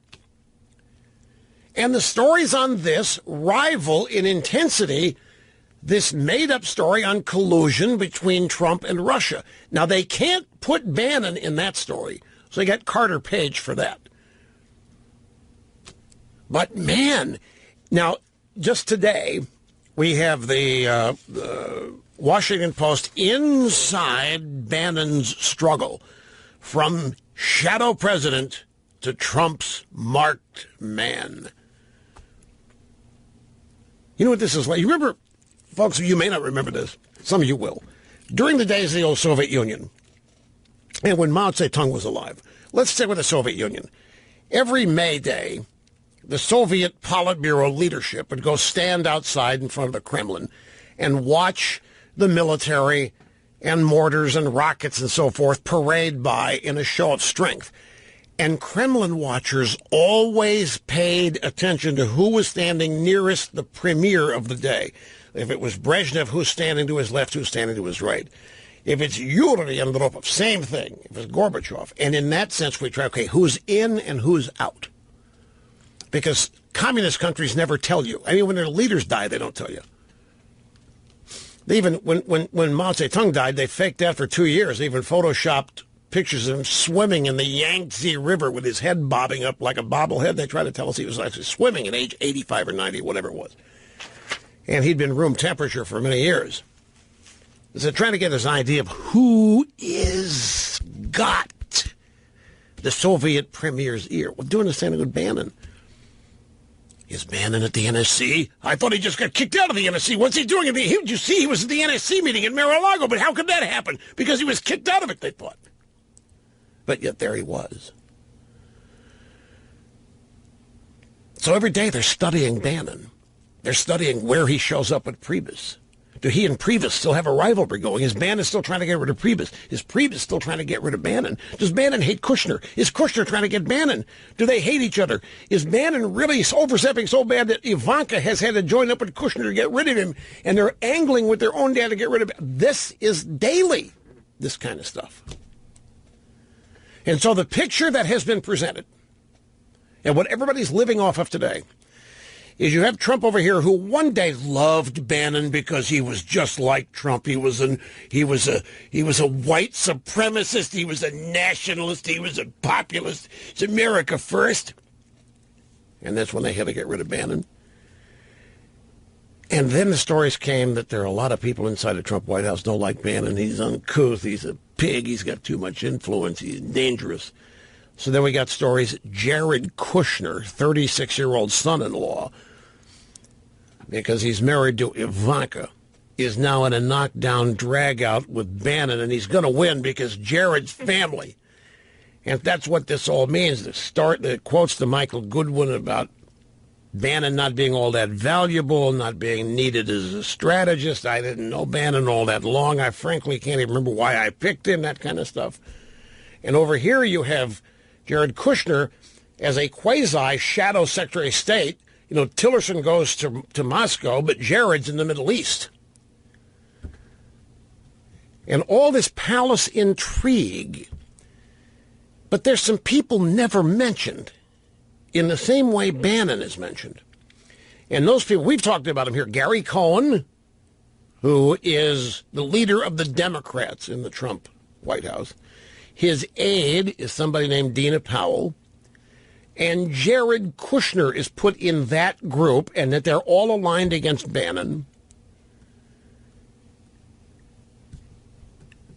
And the stories on this rival in intensity this made-up story on collusion between Trump and Russia. Now, they can't put Bannon in that story, so they got Carter Page for that. But, man, now, just today, we have the Washington Post inside Bannon's struggle from shadow president to Trump's marked man. You know what this is like? You remember, folks, you may not remember this. Some of you will. During the days of the old Soviet Union, and when Mao Zedong was alive, let's stay with the Soviet Union. Every May Day, the Soviet Politburo leadership would go stand outside in front of the Kremlin and watch the military and mortars and rockets and so forth parade by in a show of strength. And Kremlin watchers always paid attention to who was standing nearest the premier of the day. If it was Brezhnev, who's standing to his left, who's standing to his right. If it's Yuri Andropov, same thing. If it's Gorbachev. And in that sense, we try, okay, who's in and who's out? Because communist countries never tell you. I mean, when their leaders die, they don't tell you. They even, when Mao Zedong died, they faked that for 2 years. They even photoshopped pictures of him swimming in the Yangtze River with his head bobbing up like a bobblehead. They tried to tell us he was actually swimming at age 85 or 90, whatever it was. And he'd been room temperature for many years. So trying to get this idea of who is got the Soviet premier's ear. Well, doing the same thing with Bannon. Is Bannon at the NSC? I thought he just got kicked out of the NSC. What's he doing? Did you see he was at the NSC meeting in Mar-a-Lago? But how could that happen? Because he was kicked out of it, they thought. But yet there he was. So every day they're studying Bannon. They're studying where he shows up at Priebus. Do he and Priebus still have a rivalry going? Is Bannon still trying to get rid of Priebus? Is Priebus still trying to get rid of Bannon? Does Bannon hate Kushner? Is Kushner trying to get Bannon? Do they hate each other? Is Bannon really overstepping so bad that Ivanka has had to join up with Kushner to get rid of him, and they're angling with their own dad to get rid of him? This is daily, this kind of stuff. And so the picture that has been presented, and what everybody's living off of today, is you have Trump over here who one day loved Bannon because he was just like Trump. He was a white supremacist. He was a nationalist. He was a populist. It's America first. And that's when they had to get rid of Bannon. And then the stories came that there are a lot of people inside the Trump White House don't like Bannon. He's uncouth. He's a pig. He's got too much influence. He's dangerous. So then we got stories. Jared Kushner, 36-year-old son-in-law, because he's married to Ivanka, is now in a knockdown drag-out with Bannon, and he's going to win because Jared's family. And that's what this all means. The quotes to Michael Goodwin about Bannon not being all that valuable, not being needed as a strategist. I didn't know Bannon all that long. I frankly can't even remember why I picked him, that kind of stuff. And over here you have Jared Kushner as a quasi-shadow Secretary of State. You know, Tillerson goes to Moscow, but Jared's in the Middle East. And all this palace intrigue. But there's some people never mentioned in the same way Bannon is mentioned. And those people, we've talked about him here. Gary Cohn, who is the leader of the Democrats in the Trump White House. His aide is somebody named Dina Powell. And Jared Kushner is put in that group, and that they're all aligned against Bannon.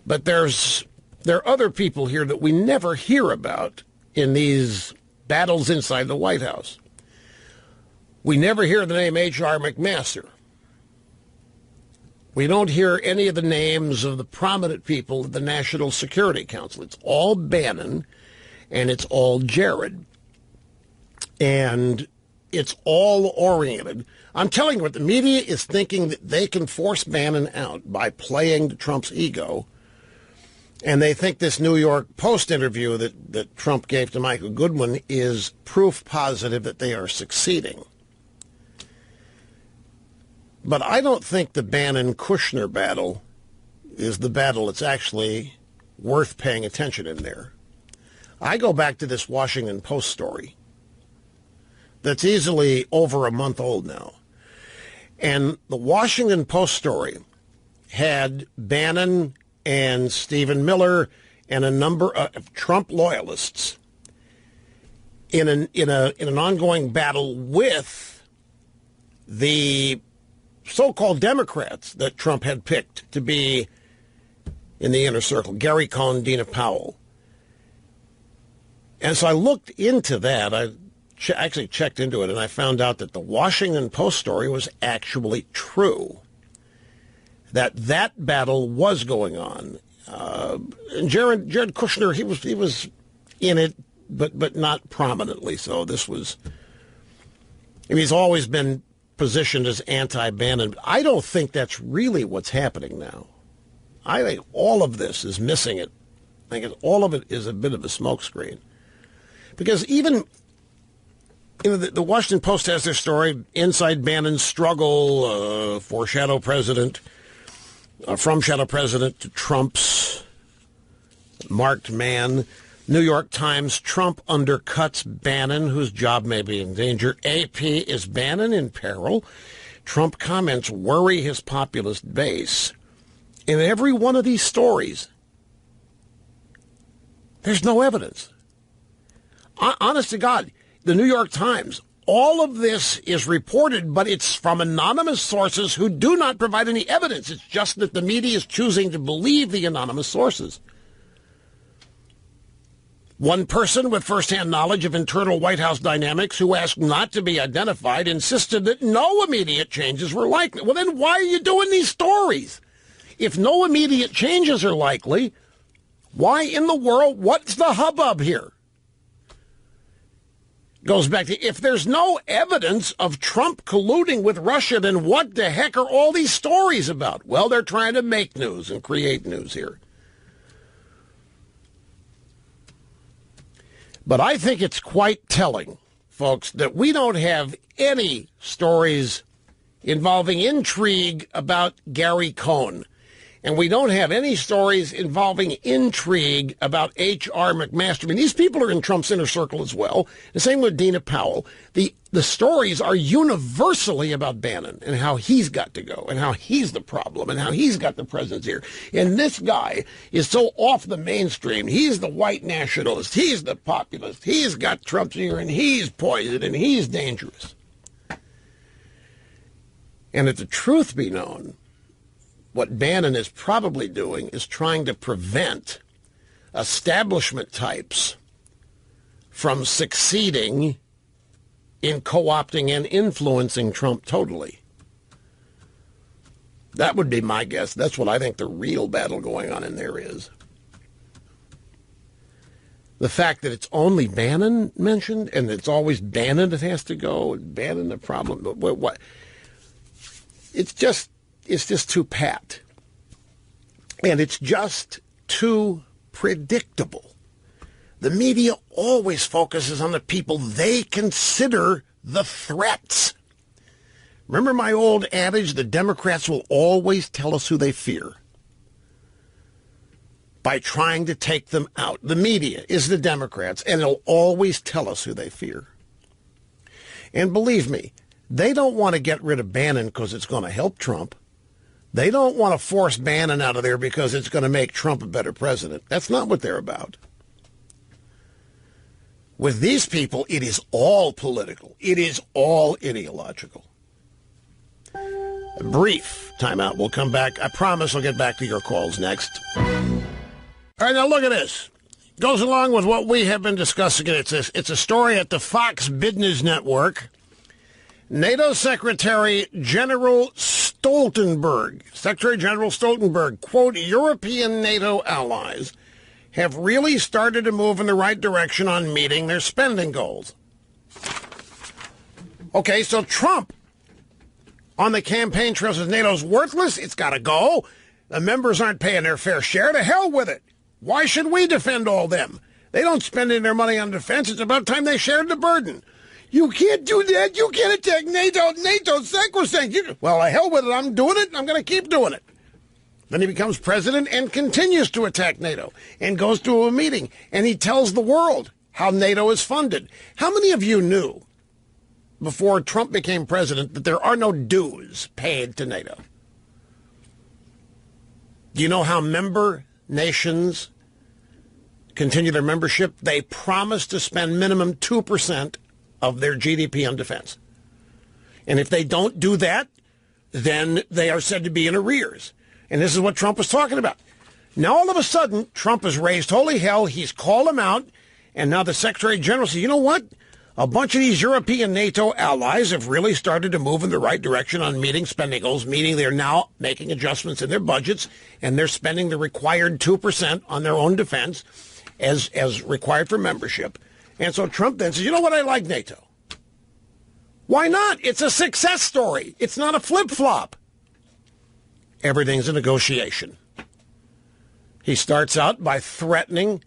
But there are other people here that we never hear about in these battles inside the White House. We never hear the name H.R. McMaster. We don't hear any of the names of the prominent people at the National Security Council. It's all Bannon, and it's all Jared. And it's all oriented. I'm telling you what, the media is thinking that they can force Bannon out by playing to Trump's ego. And they think this New York Post interview that Trump gave to Michael Goodwin is proof positive that they are succeeding. But I don't think the Bannon-Kushner battle is the battle that's actually worth paying attention in there. I go back to this Washington Post story that's easily over a month old now. And the Washington Post story had Bannon and Stephen Miller and a number of Trump loyalists in an ongoing battle with the so-called Democrats that Trump had picked to be in the inner circle, Gary Cohn, Dina Powell. And so I looked into that. I actually checked into it, and I found out that the Washington Post story was actually true, that battle was going on. And Jared Kushner, he was in it, but not prominently. So this was, he's always been positioned as anti-Bannon. But I don't think that's really what's happening now. I think all of this is missing it. I think all of it is a bit of a smokescreen. Because even, the Washington Post has their story, inside Bannon's struggle for shadow president, from shadow president to Trump's marked man. New York Times, Trump undercuts Bannon, whose job may be in danger. AP, is Bannon in peril? Trump comments worry his populist base. In every one of these stories, there's no evidence. Honest to God, the New York Times, all of this is reported, but it's from anonymous sources who do not provide any evidence. It's just that the media is choosing to believe the anonymous sources. One person with firsthand knowledge of internal White House dynamics, who asked not to be identified, insisted that no immediate changes were likely. Well, then why are you doing these stories? If no immediate changes are likely, why in the world, what's the hubbub here? Goes back to, if there's no evidence of Trump colluding with Russia, then what the heck are all these stories about? Well, they're trying to make news and create news here. But I think it's quite telling, folks, that we don't have any stories involving intrigue about Gary Cohn. And we don't have any stories involving intrigue about H.R. McMaster. I mean, these people are in Trump's inner circle as well. The same with Dina Powell. The stories are universally about Bannon and how he's got to go and how he's the problem and how he's got the presence here. And this guy is so off the mainstream. He's the white nationalist. He's the populist. He's got Trump's ear and he's poison and he's dangerous. And if the truth be known, what Bannon is probably doing is trying to prevent establishment types from succeeding in co-opting and influencing Trump totally. That would be my guess. That's what I think the real battle going on in there is. The fact that it's only Bannon mentioned, and it's always Bannon that has to go, and Bannon the problem. What? It's just too pat. And it's just too predictable. The media always focuses on the people they consider the threats. Remember my old adage, the Democrats will always tell us who they fear by trying to take them out. The media is the Democrats, and it'll always tell us who they fear. And believe me, they don't want to get rid of Bannon because it's going to help Trump. They don't want to force Bannon out of there because it's going to make Trump a better president. That's not what they're about. With these people, it is all political. It is all ideological. A brief timeout. We'll come back. I promise I'll get back to your calls next. All right, now look at this. Goes along with what we have been discussing. It's a story at the Fox Business Network. NATO Secretary General Stoltenberg, quote, European NATO allies have really started to move in the right direction on meeting their spending goals. Okay, so Trump on the campaign trail says NATO's worthless. It's got to go. The members aren't paying their fair share. To hell with it. Why should we defend all them? They don't spend any of their money on defense. It's about time they shared the burden. You can't do that. You can't attack NATO. NATO's sacrosanct. Well, the hell with it. I'm doing it. I'm going to keep doing it. Then he becomes president and continues to attack NATO and goes to a meeting and he tells the world how NATO is funded. How many of you knew before Trump became president that there are no dues paid to NATO? Do you know how member nations continue their membership? They promise to spend minimum 2% of their GDP on defense. And if they don't do that, then they are said to be in arrears. And this is what Trump was talking about. Now, all of a sudden, Trump has raised holy hell. He's called them out. And now the Secretary General says, you know what? A bunch of these European NATO allies have really started to move in the right direction on meeting spending goals, meaning they're now making adjustments in their budgets, and they're spending the required 2% on their own defense as required for membership. And so Trump then says, you know what? I like NATO. Why not? It's a success story. It's not a flip-flop. Everything's a negotiation. He starts out by threatening,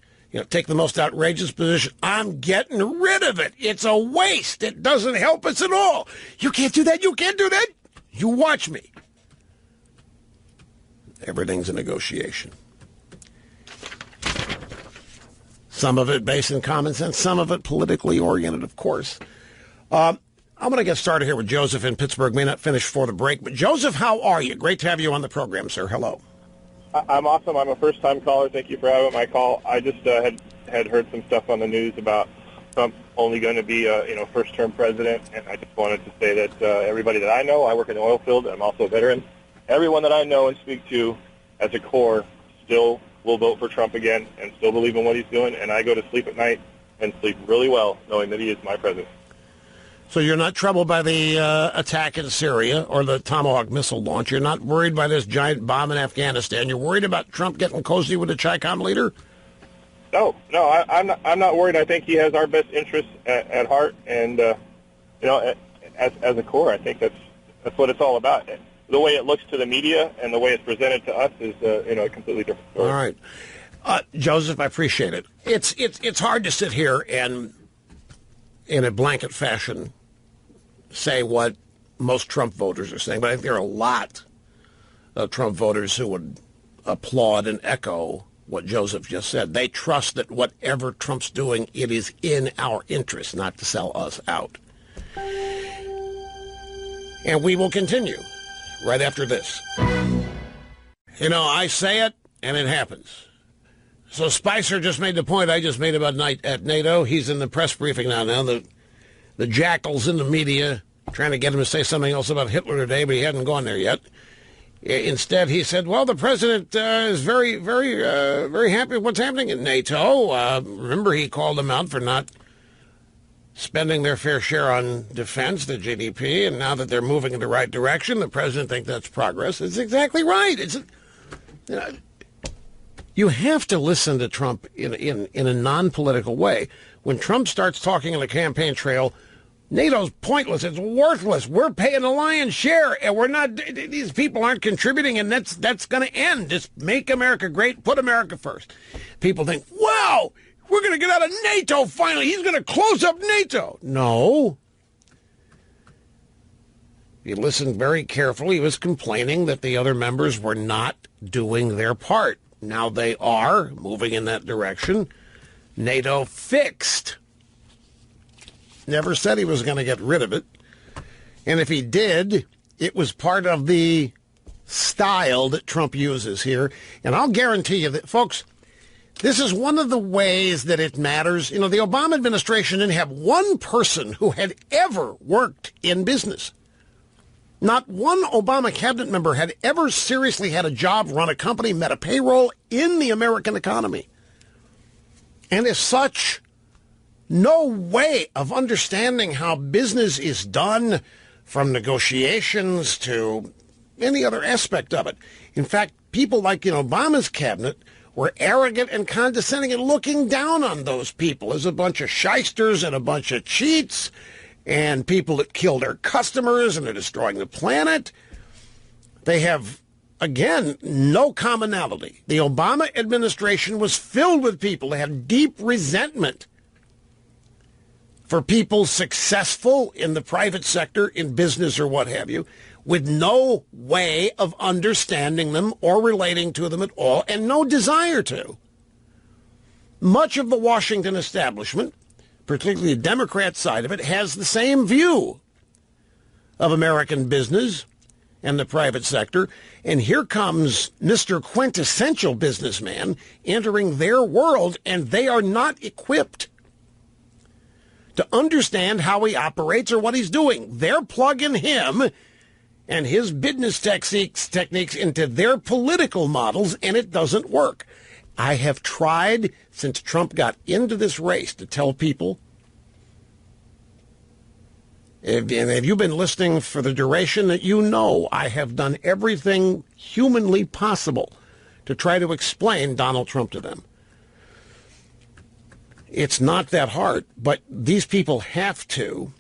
take the most outrageous position. I'm getting rid of it. It's a waste. It doesn't help us at all. You can't do that. You can't do that. You watch me. Everything's a negotiation. Some of it based in common sense, some of it politically oriented, of course. I'm going to get started here with Joseph in Pittsburgh. May not finish for the break. But, Joseph, how are you? Great to have you on the program, sir. Hello. I'm awesome. I'm a first-time caller. Thank you for having my call. I just had heard some stuff on the news about Trump only going to be a first-term president, and I just wanted to say that everybody that I know, I work in the oil field, and I'm also a veteran. Everyone that I know and speak to as a core still will vote for Trump again and still believe in what he's doing, and I go to sleep at night and sleep really well knowing that he is my president. So you're not troubled by the attack in Syria or the Tomahawk missile launch. You're not worried by this giant bomb in Afghanistan. You're worried about Trump getting cozy with the Chi-Com leader? No, I'm not worried. I think he has our best interests at heart, and as a core, I think that's what it's all about. The way it looks to the media and the way it's presented to us is a completely different story. All right, Joseph, I appreciate it. It's hard to sit here and, in a blanket fashion, say what most Trump voters are saying, but I think there are a lot of Trump voters who would applaud and echo what Joseph just said. They trust that whatever Trump's doing, it is in our interest not to sell us out. And we will continue right after this. I say it, and it happens. So Spicer just made the point I just made about at NATO. He's in the press briefing now. The jackals in the media trying to get him to say something else about Hitler today, but he hadn't gone there yet. Instead, he said, well, the president is very, very, very happy with what's happening in NATO. Remember, he called them out for not spending their fair share on defense, the GDP, and now that they're moving in the right direction, the president thinks that's progress. It's exactly right. You have to listen to Trump in a non-political way. When Trump starts talking on the campaign trail, NATO's pointless. It's worthless. We're paying the lion's share, and we're not. These people aren't contributing, and that's going to end. Just make America great. Put America first. People think, wow, we're going to get out of NATO finally. He's going to close up NATO. No. If you listened very carefully, he was complaining that the other members were not doing their part. Now they are moving in that direction. NATO fixed. Never said he was going to get rid of it. And if he did, it was part of the style that Trump uses here. And I'll guarantee you that, folks, this is one of the ways that it matters. You know, the Obama administration didn't have one person who had ever worked in business. Not one Obama cabinet member had ever seriously had a job, run a company, met a payroll in the American economy. And as such, no way of understanding how business is done, from negotiations to any other aspect of it. In fact, people like in Obama's cabinet were arrogant and condescending and looking down on those people as a bunch of shysters and a bunch of cheats and people that kill their customers and are destroying the planet. They have, again, no commonality. The Obama administration was filled with people that have deep resentment for people successful in the private sector, in business or what have you, with no way of understanding them or relating to them at all, and no desire to. Much of the Washington establishment, particularly the Democrat side of it, has the same view of American business and the private sector. And here comes Mr. Quintessential Businessman entering their world, and they are not equipped to understand how he operates or what he's doing. They're plugging him and his business techniques into their political models, and it doesn't work. I have tried, since Trump got into this race, to tell people, and if you've been listening for the duration, that you know I have done everything humanly possible to try to explain Donald Trump to them. It's not that hard, but these people have to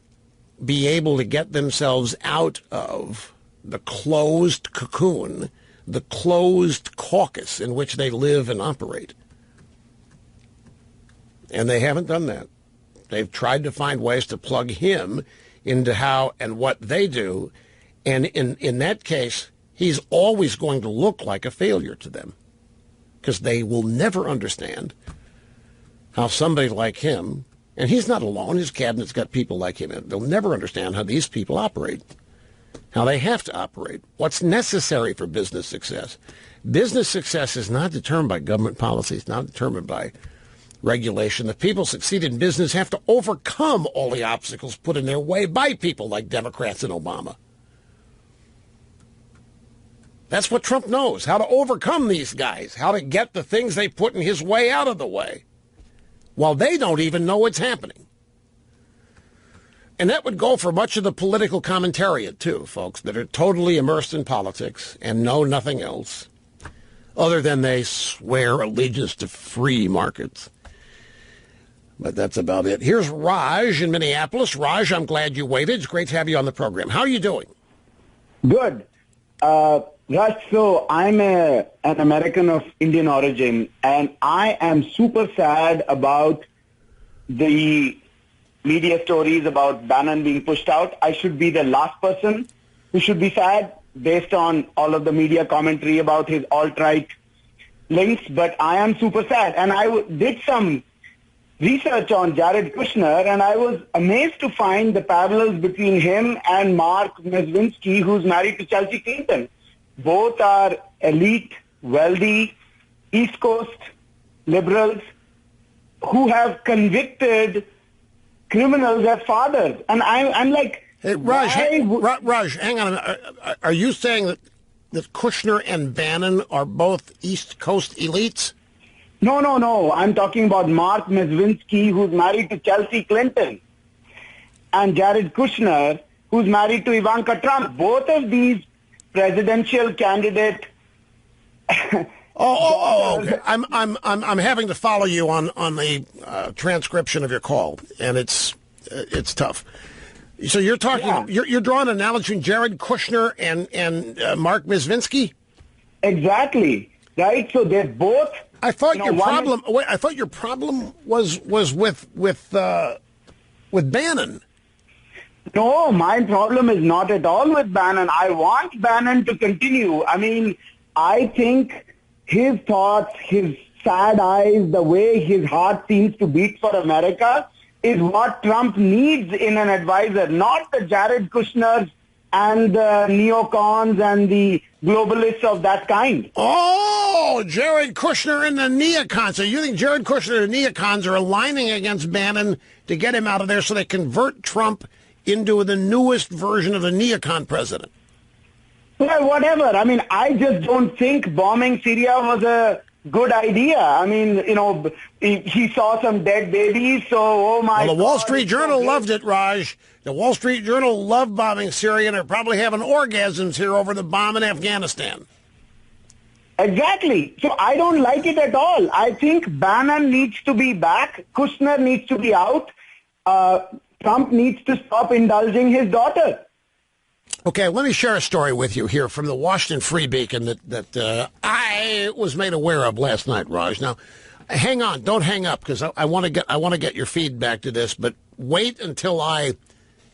be able to get themselves out of the closed cocoon, the closed caucus in which they live and operate. And they haven't done that. They've tried to find ways to plug him into how and what they do. And in that case, he's always going to look like a failure to them, because they will never understand how somebody like him, and he's not alone, his cabinet's got people like him, they'll never understand how these people operate, how they have to operate, what's necessary for business success. Business success is not determined by government policy, it's not determined by regulation. The people succeed in business have to overcome all the obstacles put in their way by people like Democrats and Obama. That's what Trump knows, how to overcome these guys, how to get the things they put in his way out of the way, while they don't even know it's happening. And that would go for much of the political commentariat, too, folks, that are totally immersed in politics and know nothing else, other than they swear allegiance to free markets. But that's about it. Here's Raj in Minneapolis. Raj, I'm glad you waited. It's great to have you on the program. How are you doing? Good. Raj, so I'm an American of Indian origin, and I am super sad about the media stories about Bannon being pushed out. I should be the last person who should be sad based on all of the media commentary about his alt-right links, but I am super sad. And I did some research on Jared Kushner, and I was amazed to find the parallels between him and Mark Mezvinsky, who's married to Chelsea Clinton. Both are elite, wealthy, East Coast liberals who have convicted criminals as fathers. And I'm like, hey, Raj, Raj, hang on a minute. Are you saying that Kushner and Bannon are both East Coast elites? No. I'm talking about Mark Mezvinsky, who's married to Chelsea Clinton, and Jared Kushner, who's married to Ivanka Trump. Both of these presidential candidate Okay. I'm having to follow you on the transcription of your call, and it's tough. So you're talking, you're drawing an analogy between Jared Kushner and Mark Mizvinsky? Exactly. Right. So they're both. I thought your problem. I thought your problem was with Bannon. No, my problem is not at all with Bannon. I want Bannon to continue. I mean, I think his thoughts, his sad eyes, the way his heart seems to beat for America is what Trump needs in an advisor, not the Jared Kushners and the neocons and the globalists of that kind. Oh, Jared Kushner and the neocons. So you think Jared Kushner and the neocons are aligning against Bannon to get him out of there so they convert Trump into the newest version of the neocon president? Well, whatever. I mean, I just don't think bombing Syria was a good idea. I mean, he saw some dead babies, so, oh my God. Well, the Wall Street Journal loved it, Raj. The Wall Street Journal loved bombing Syria, and they're probably having orgasms here over the bomb in Afghanistan. Exactly. So I don't like it at all. I think Bannon needs to be back. Kushner needs to be out. Trump needs to stop indulging his daughter. Okay, let me share a story with you here from the Washington Free Beacon that I was made aware of last night, Raj. Now, hang on, don't hang up, because I want to get your feedback to this, but wait until I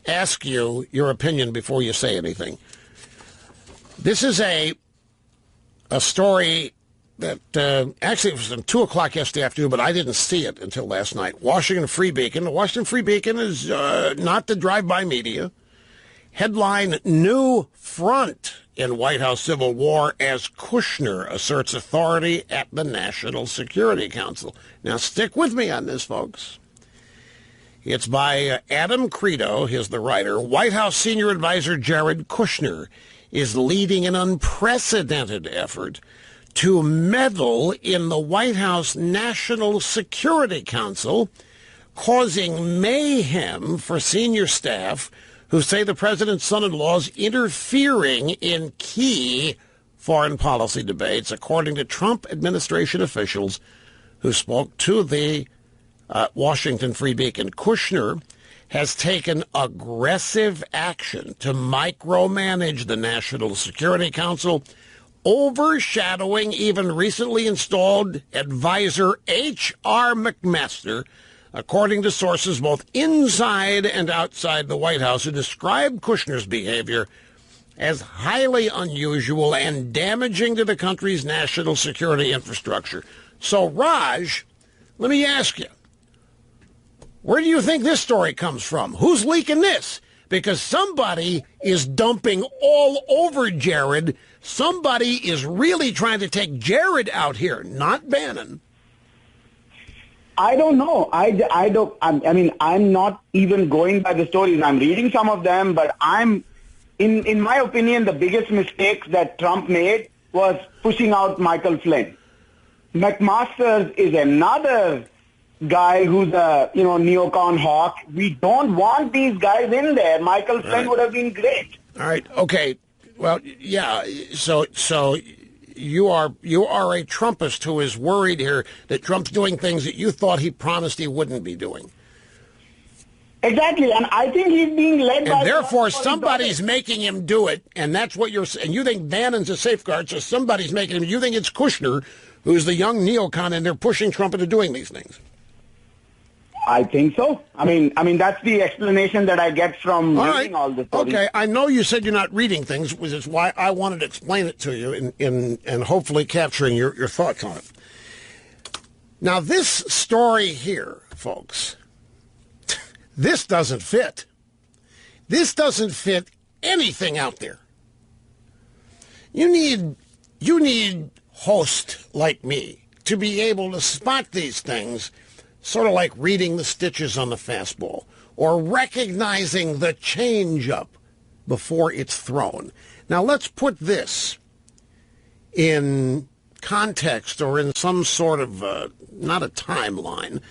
ask you your opinion before you say anything. This is a story that actually it was at 2 o'clock yesterday afternoon, but I didn't see it until last night. Washington Free Beacon. The Washington Free Beacon is not the drive-by media. Headline, New Front in White House Civil War as Kushner asserts authority at the National Security Council. Now, stick with me on this, folks. It's by Adam Credo, he's the writer. White House senior advisor Jared Kushner is leading an unprecedented effort to meddle in the White House National Security Council, causing mayhem for senior staff who say the president's son-in-law is interfering in key foreign policy debates, according to Trump administration officials who spoke to the Washington Free Beacon. Kushner has taken aggressive action to micromanage the National Security Council, overshadowing even recently installed advisor H.R. McMaster, according to sources both inside and outside the White House, who described Kushner's behavior as highly unusual and damaging to the country's national security infrastructure. So, Raj, let me ask you, where do you think this story comes from? Who's leaking this? Because somebody is dumping all over Jared. Somebody is really trying to take Jared out here, not Bannon. I don't know. I mean, I'm not even going by the stories. I'm reading some of them, but in my opinion, the biggest mistake that Trump made was pushing out Michael Flynn. McMaster is another guy who's a, neocon hawk. We don't want these guys in there. Michael Flynn would have been great. All right. Okay. Well, yeah. So you are a Trumpist who is worried here that Trump's doing things that you thought he promised he wouldn't be doing. Exactly, and I think he's being led by... And therefore, somebody's making him do it, and that's what you're saying. You think Bannon's a safeguard, so somebody's making him... You think it's Kushner, who's the young neocon, and they're pushing Trump into doing these things. I think so. I mean, that's the explanation that I get from reading all the stories. Okay, I know you said you're not reading things, which is why I wanted to explain it to you and hopefully capturing your thoughts on it. Now, this story here, folks, this doesn't fit. This doesn't fit anything out there. You need hosts like me to be able to spot these things, sort of like reading the stitches on the fastball or recognizing the changeup before it's thrown. Now, let's put this in context or in some sort of, not a timeline,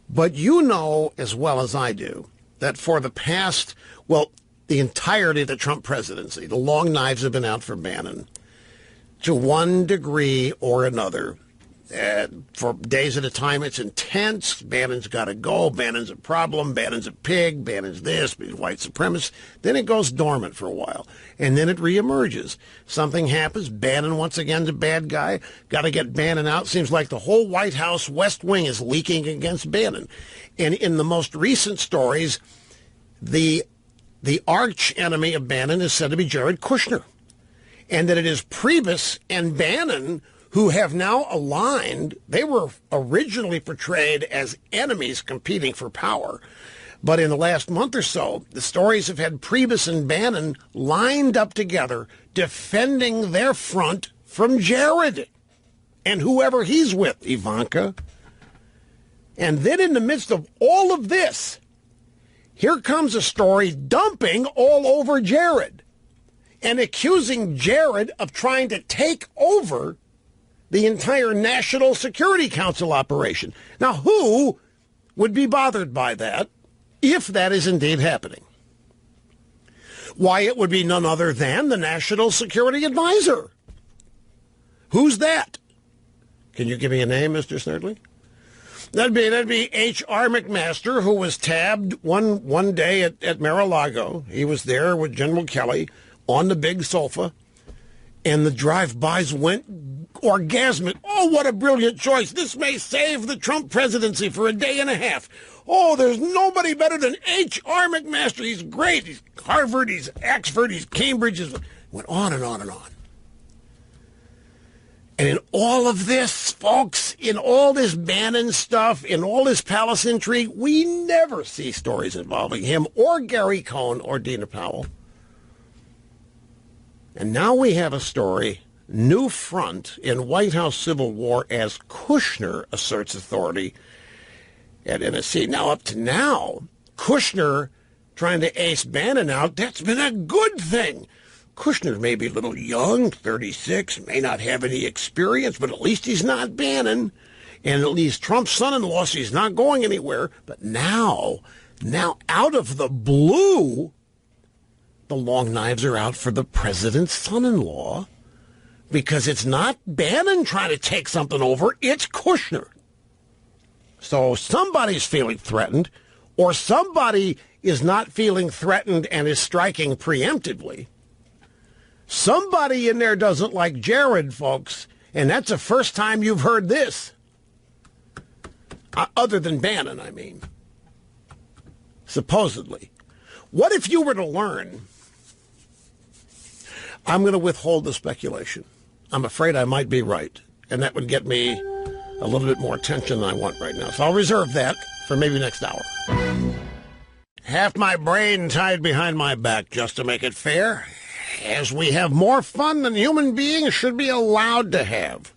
but you know as well as I do that for the past, well, the entirety of the Trump presidency, the long knives have been out for Bannon. to one degree or another. For days at a time, it's intense. Bannon's got to go. Bannon's a problem. Bannon's a pig. Bannon's this. He's white supremacist. Then it goes dormant for a while, and then it reemerges. Something happens. Bannon once again's a bad guy. Got to get Bannon out. Seems like the whole White House West Wing is leaking against Bannon. And in the most recent stories, the arch enemy of Bannon is said to be Jared Kushner, and that it is Priebus and Bannon who have now aligned. They were originally portrayed as enemies competing for power. But in the last month or so, the stories have had Priebus and Bannon lined up together, defending their front from Jared and whoever he's with, Ivanka. And then in the midst of all of this, here comes a story dumping all over Jared and accusing Jared of trying to take over the entire National Security Council operation. Now, who would be bothered by that if that is indeed happening? Why, it would be none other than the National Security Advisor. Who's that? Can you give me a name, Mr. Snerdley? That'd be H.R. McMaster, who was tabbed one day at Mar-a-Lago. He was there with General Kelly on the big sofa, and the drive-bys went orgasmic. Oh, what a brilliant choice. This may save the Trump presidency for a day and a half. Oh, there's nobody better than H.R. McMaster. He's great. He's Harvard, he's Oxford, he's Cambridge. Went on and on and on. And in all of this, folks, in all this Bannon stuff, in all this palace intrigue, we never see stories involving him or Gary Cohn or Dina Powell. And now we have a story, new front in White House civil war as Kushner asserts authority at NSC. Now, up to now, Kushner trying to ace Bannon out, that's been a good thing. Kushner may be a little young, 36, may not have any experience, but at least he's not Bannon. And at least Trump's son-in-law, so he's not going anywhere. But now, out of the blue, the long knives are out for the president's son-in-law, because it's not Bannon trying to take something over, it's Kushner. So somebody's feeling threatened, or somebody is not feeling threatened and is striking preemptively. Somebody in there doesn't like Jared, folks, and that's the first time you've heard this. Other than Bannon, I mean. Supposedly. What if you were to learn? I'm going to withhold the speculation. I'm afraid I might be right, and that would get me a little bit more attention than I want right now. So I'll reserve that for maybe next hour. Half my brain tied behind my back just to make it fair, as we have more fun than human beings should be allowed to have.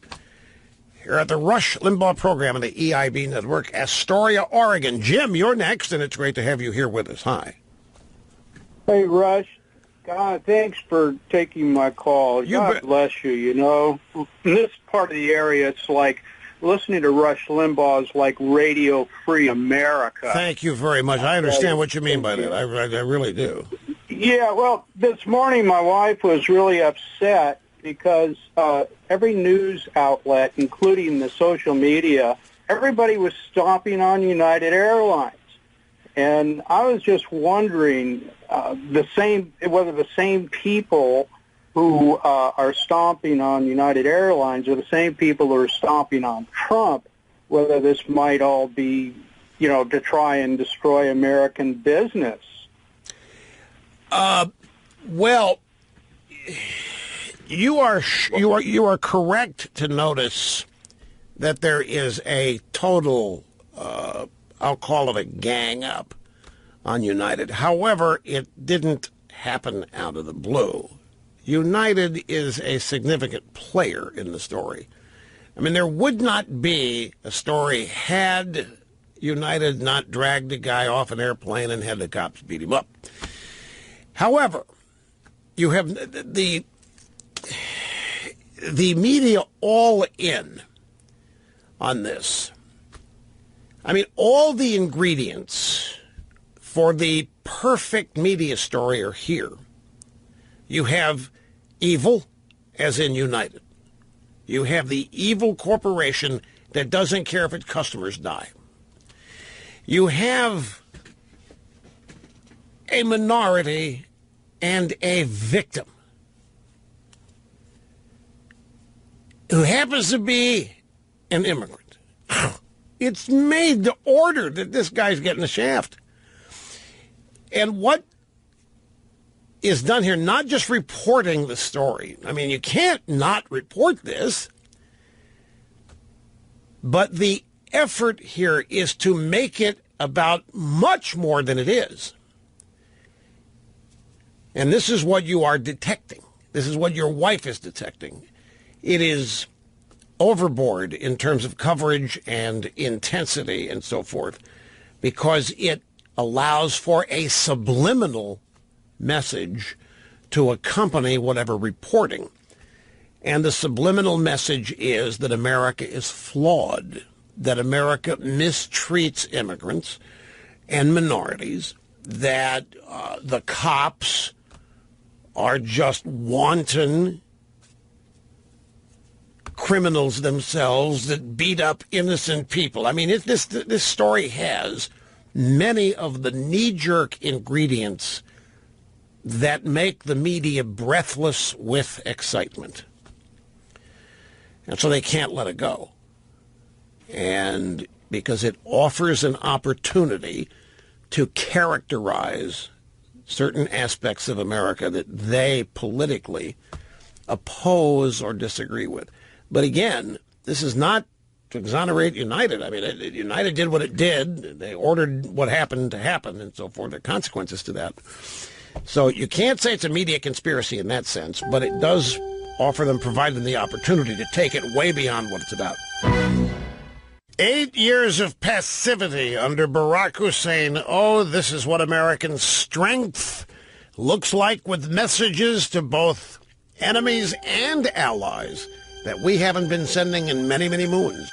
Here at the Rush Limbaugh program on the EIB network, Astoria, Oregon. Jim, you're next, and it's great to have you here with us. Hi. Hey, Rush. God, thanks for taking my call. God bless you. You know, in this part of the area, it's like listening to Rush Limbaugh is like Radio Free America. Thank you very much. I understand what you mean by that. I really do. Yeah, well, this morning my wife was really upset because every news outlet, including the social media, everybody was stomping on United Airlines. And I was just wondering whether the same people who are stomping on United Airlines are the same people who are stomping on Trump, whether this might all be, to try and destroy American business. Well, you are correct to notice that there is a total, I'll call it a gang up on United. However, it didn't happen out of the blue. United is a significant player in the story. I mean, there would not be a story had United not dragged a guy off an airplane and had the cops beat him up. However, you have the media all in on this. I mean, all the ingredients for the perfect media story are here. You have evil, as in United. You have the evil corporation that doesn't care if its customers die. You have a minority and a victim who happens to be an immigrant. It's made to order that this guy's getting the shaft. And what is done here, not just reporting the story. I mean, you can't not report this. But the effort here is to make it about much more than it is. And this is what you are detecting. This is what your wife is detecting. It is overboard in terms of coverage and intensity and so forth, because it allows for a subliminal message to accompany whatever reporting. And the subliminal message is that America is flawed, that America mistreats immigrants and minorities, that the cops are just wanton criminals themselves that beat up innocent people. I mean, this story has many of the knee-jerk ingredients that make the media breathless with excitement. And so they can't let it go. And because it offers an opportunity to characterize certain aspects of America that they politically oppose or disagree with. But again, this is not to exonerate United. I mean, United did what it did. They ordered what happened to happen and so forth. There are consequences to that. So you can't say it's a media conspiracy in that sense, but it does provide them the opportunity to take it way beyond what it's about. 8 years of passivity under Barack Hussein. Oh, this is what American strength looks like, with messages to both enemies and allies that we haven't been sending in many, many moons.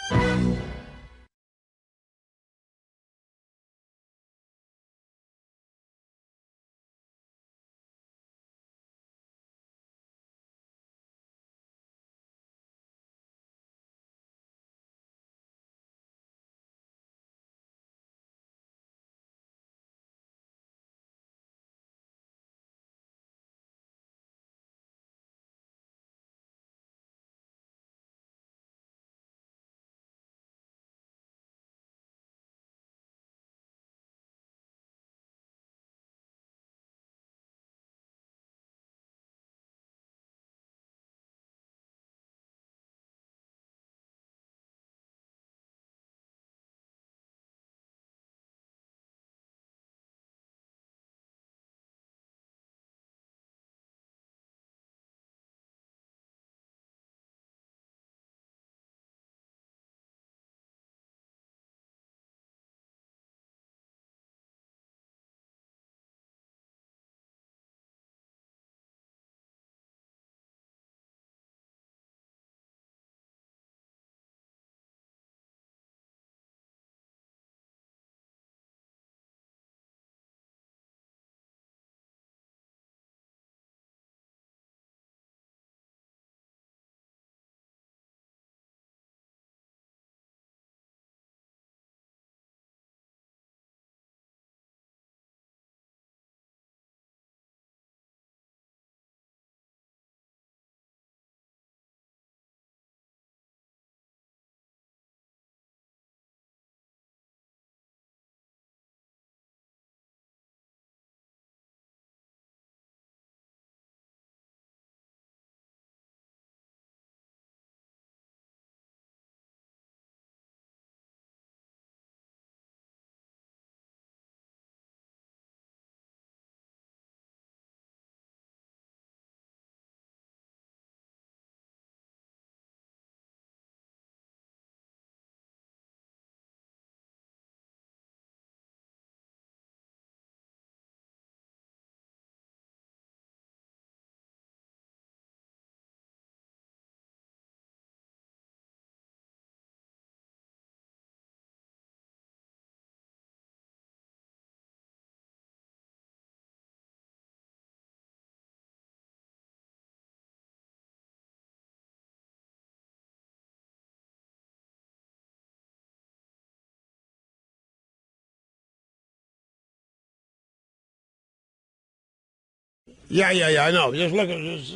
Yeah, I know. Just look at this.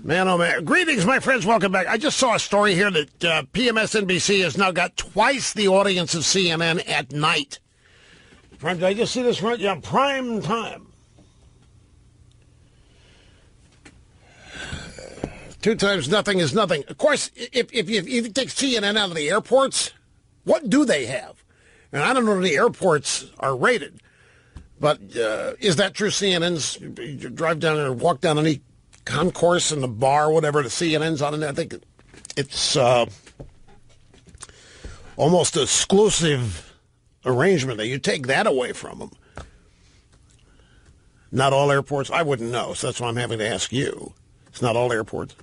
Man, oh man. Greetings, my friends. Welcome back. I just saw a story here that PMSNBC has now got twice the audience of CNN at night. Did I just see this right? Yeah, prime time. 2 times nothing is nothing. Of course, if you take CNN out of the airports, what do they have? And I don't know if the airports are rated, but is that true? CNN's, you drive down or walk down any concourse in the bar, whatever, the CNN's on it. I think it's almost an exclusive arrangement that you take that away from them. Not all airports. I wouldn't know, so that's why I'm having to ask you. It's not all airports.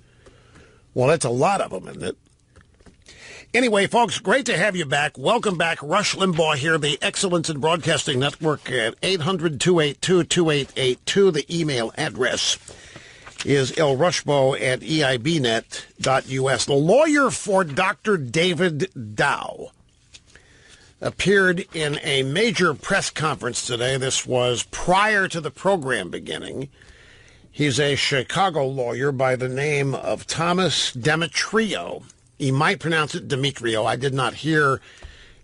Well, that's a lot of them, isn't it? Anyway, folks, great to have you back. Welcome back. Rush Limbaugh here, the Excellence in Broadcasting Network at 800-282-2882. The email address is lrushbo@eibnet.us. The lawyer for Dr. David Dow appeared in a major press conference today. This was prior to the program beginning. He's a Chicago lawyer by the name of Thomas Demetrio. He might pronounce it Demetrio. I did not hear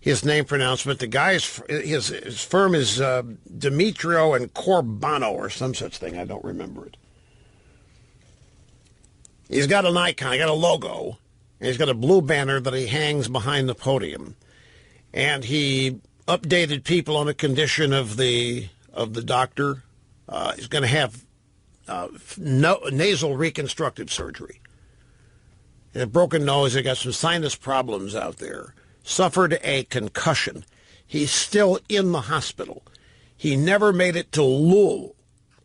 his name pronounced, but the guy's his firm is Demetrio and Corbano or some such thing. I don't remember it. He's got an icon, he's got a logo, and he's got a blue banner that he hangs behind the podium. And he updated people on the condition of the doctor. He's going to have nasal reconstructive surgery. A broken nose, he got some sinus problems out there. Suffered a concussion. He's still in the hospital. He never made it to Louisville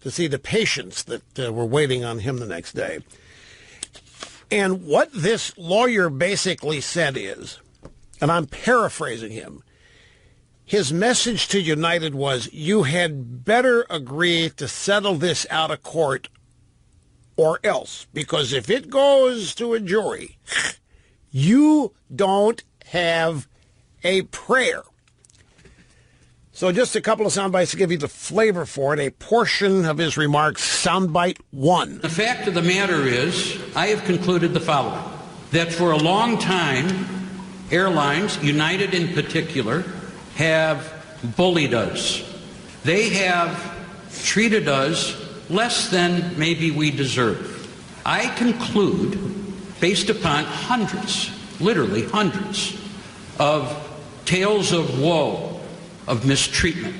to see the patients that were waiting on him the next day. And what this lawyer basically said is, and I'm paraphrasing him, his message to United was, you had better agree to settle this out of court or else, because if it goes to a jury, you don't have a prayer. So just a couple of sound bites to give you the flavor for it. A portion of his remarks, soundbite 1. The fact of the matter is, I have concluded the following, that for a long time, airlines, United in particular, have bullied us. They have treated us less than maybe we deserve. I conclude, based upon hundreds, literally hundreds, of tales of woe, of mistreatment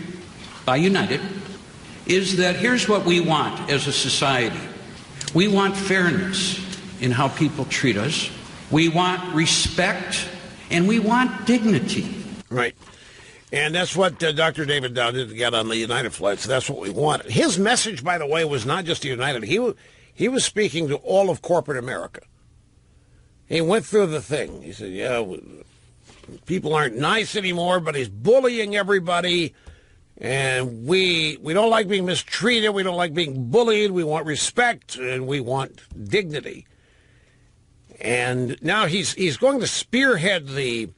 by United, is that here's what we want as a society. We want fairness in how people treat us. We want respect, and we want dignity. Right. And that's what Dr. David Dow did to get on the United flights. That's what we wanted. His message, by the way, was not just to United. He was speaking to all of corporate America. He went through the thing. He said, yeah, people aren't nice anymore, but he's bullying everybody. And we don't like being mistreated. We don't like being bullied. We want respect, and we want dignity. And now he's going to spearhead the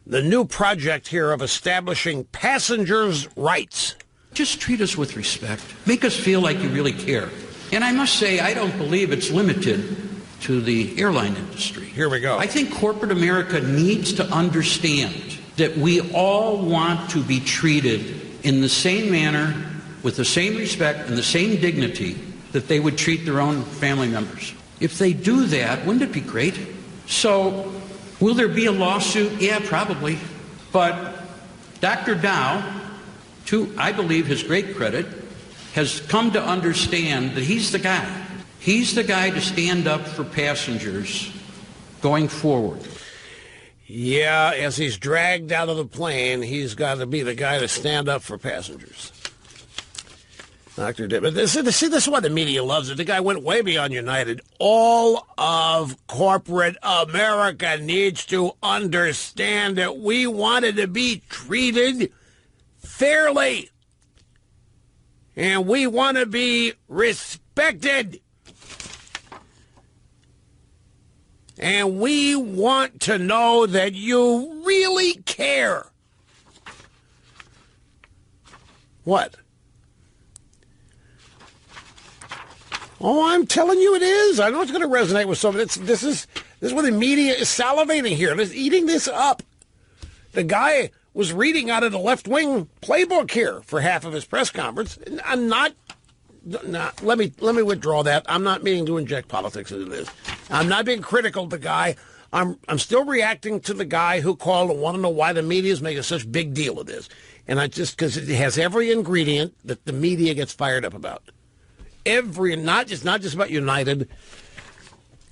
new project here of establishing passengers' rights. Just treat us with respect. Make us feel like you really care. And I must say, I don't believe it's limited to the airline industry. Here we go. I think corporate America needs to understand that we all want to be treated in the same manner, with the same respect and the same dignity that they would treat their own family members. If they do that, wouldn't it be great? So, will there be a lawsuit? Yeah, probably. But Dr. Dow, to, I believe, his great credit, has come to understand that he's the guy. He's the guy to stand up for passengers going forward. Yeah, as he's dragged out of the plane, he's got to be the guy to stand up for passengers. Dr. David, this is what the media loves. The guy went way beyond United. All of corporate America needs to understand that we wanted to be treated fairly. And we want to be respected. And we want to know that you really care. What? Oh, I'm telling you it is. I know it's going to resonate with some. This is where the media is salivating here. They're eating this up. The guy was reading out of the left-wing playbook here for half of his press conference. I'm not. Let me withdraw that. I'm not meaning to inject politics into this. I'm not being critical of the guy. I'm still reacting to the guy who called and want to know why the media is making such big deal of this. And because it has every ingredient that the media gets fired up about. Not just about United.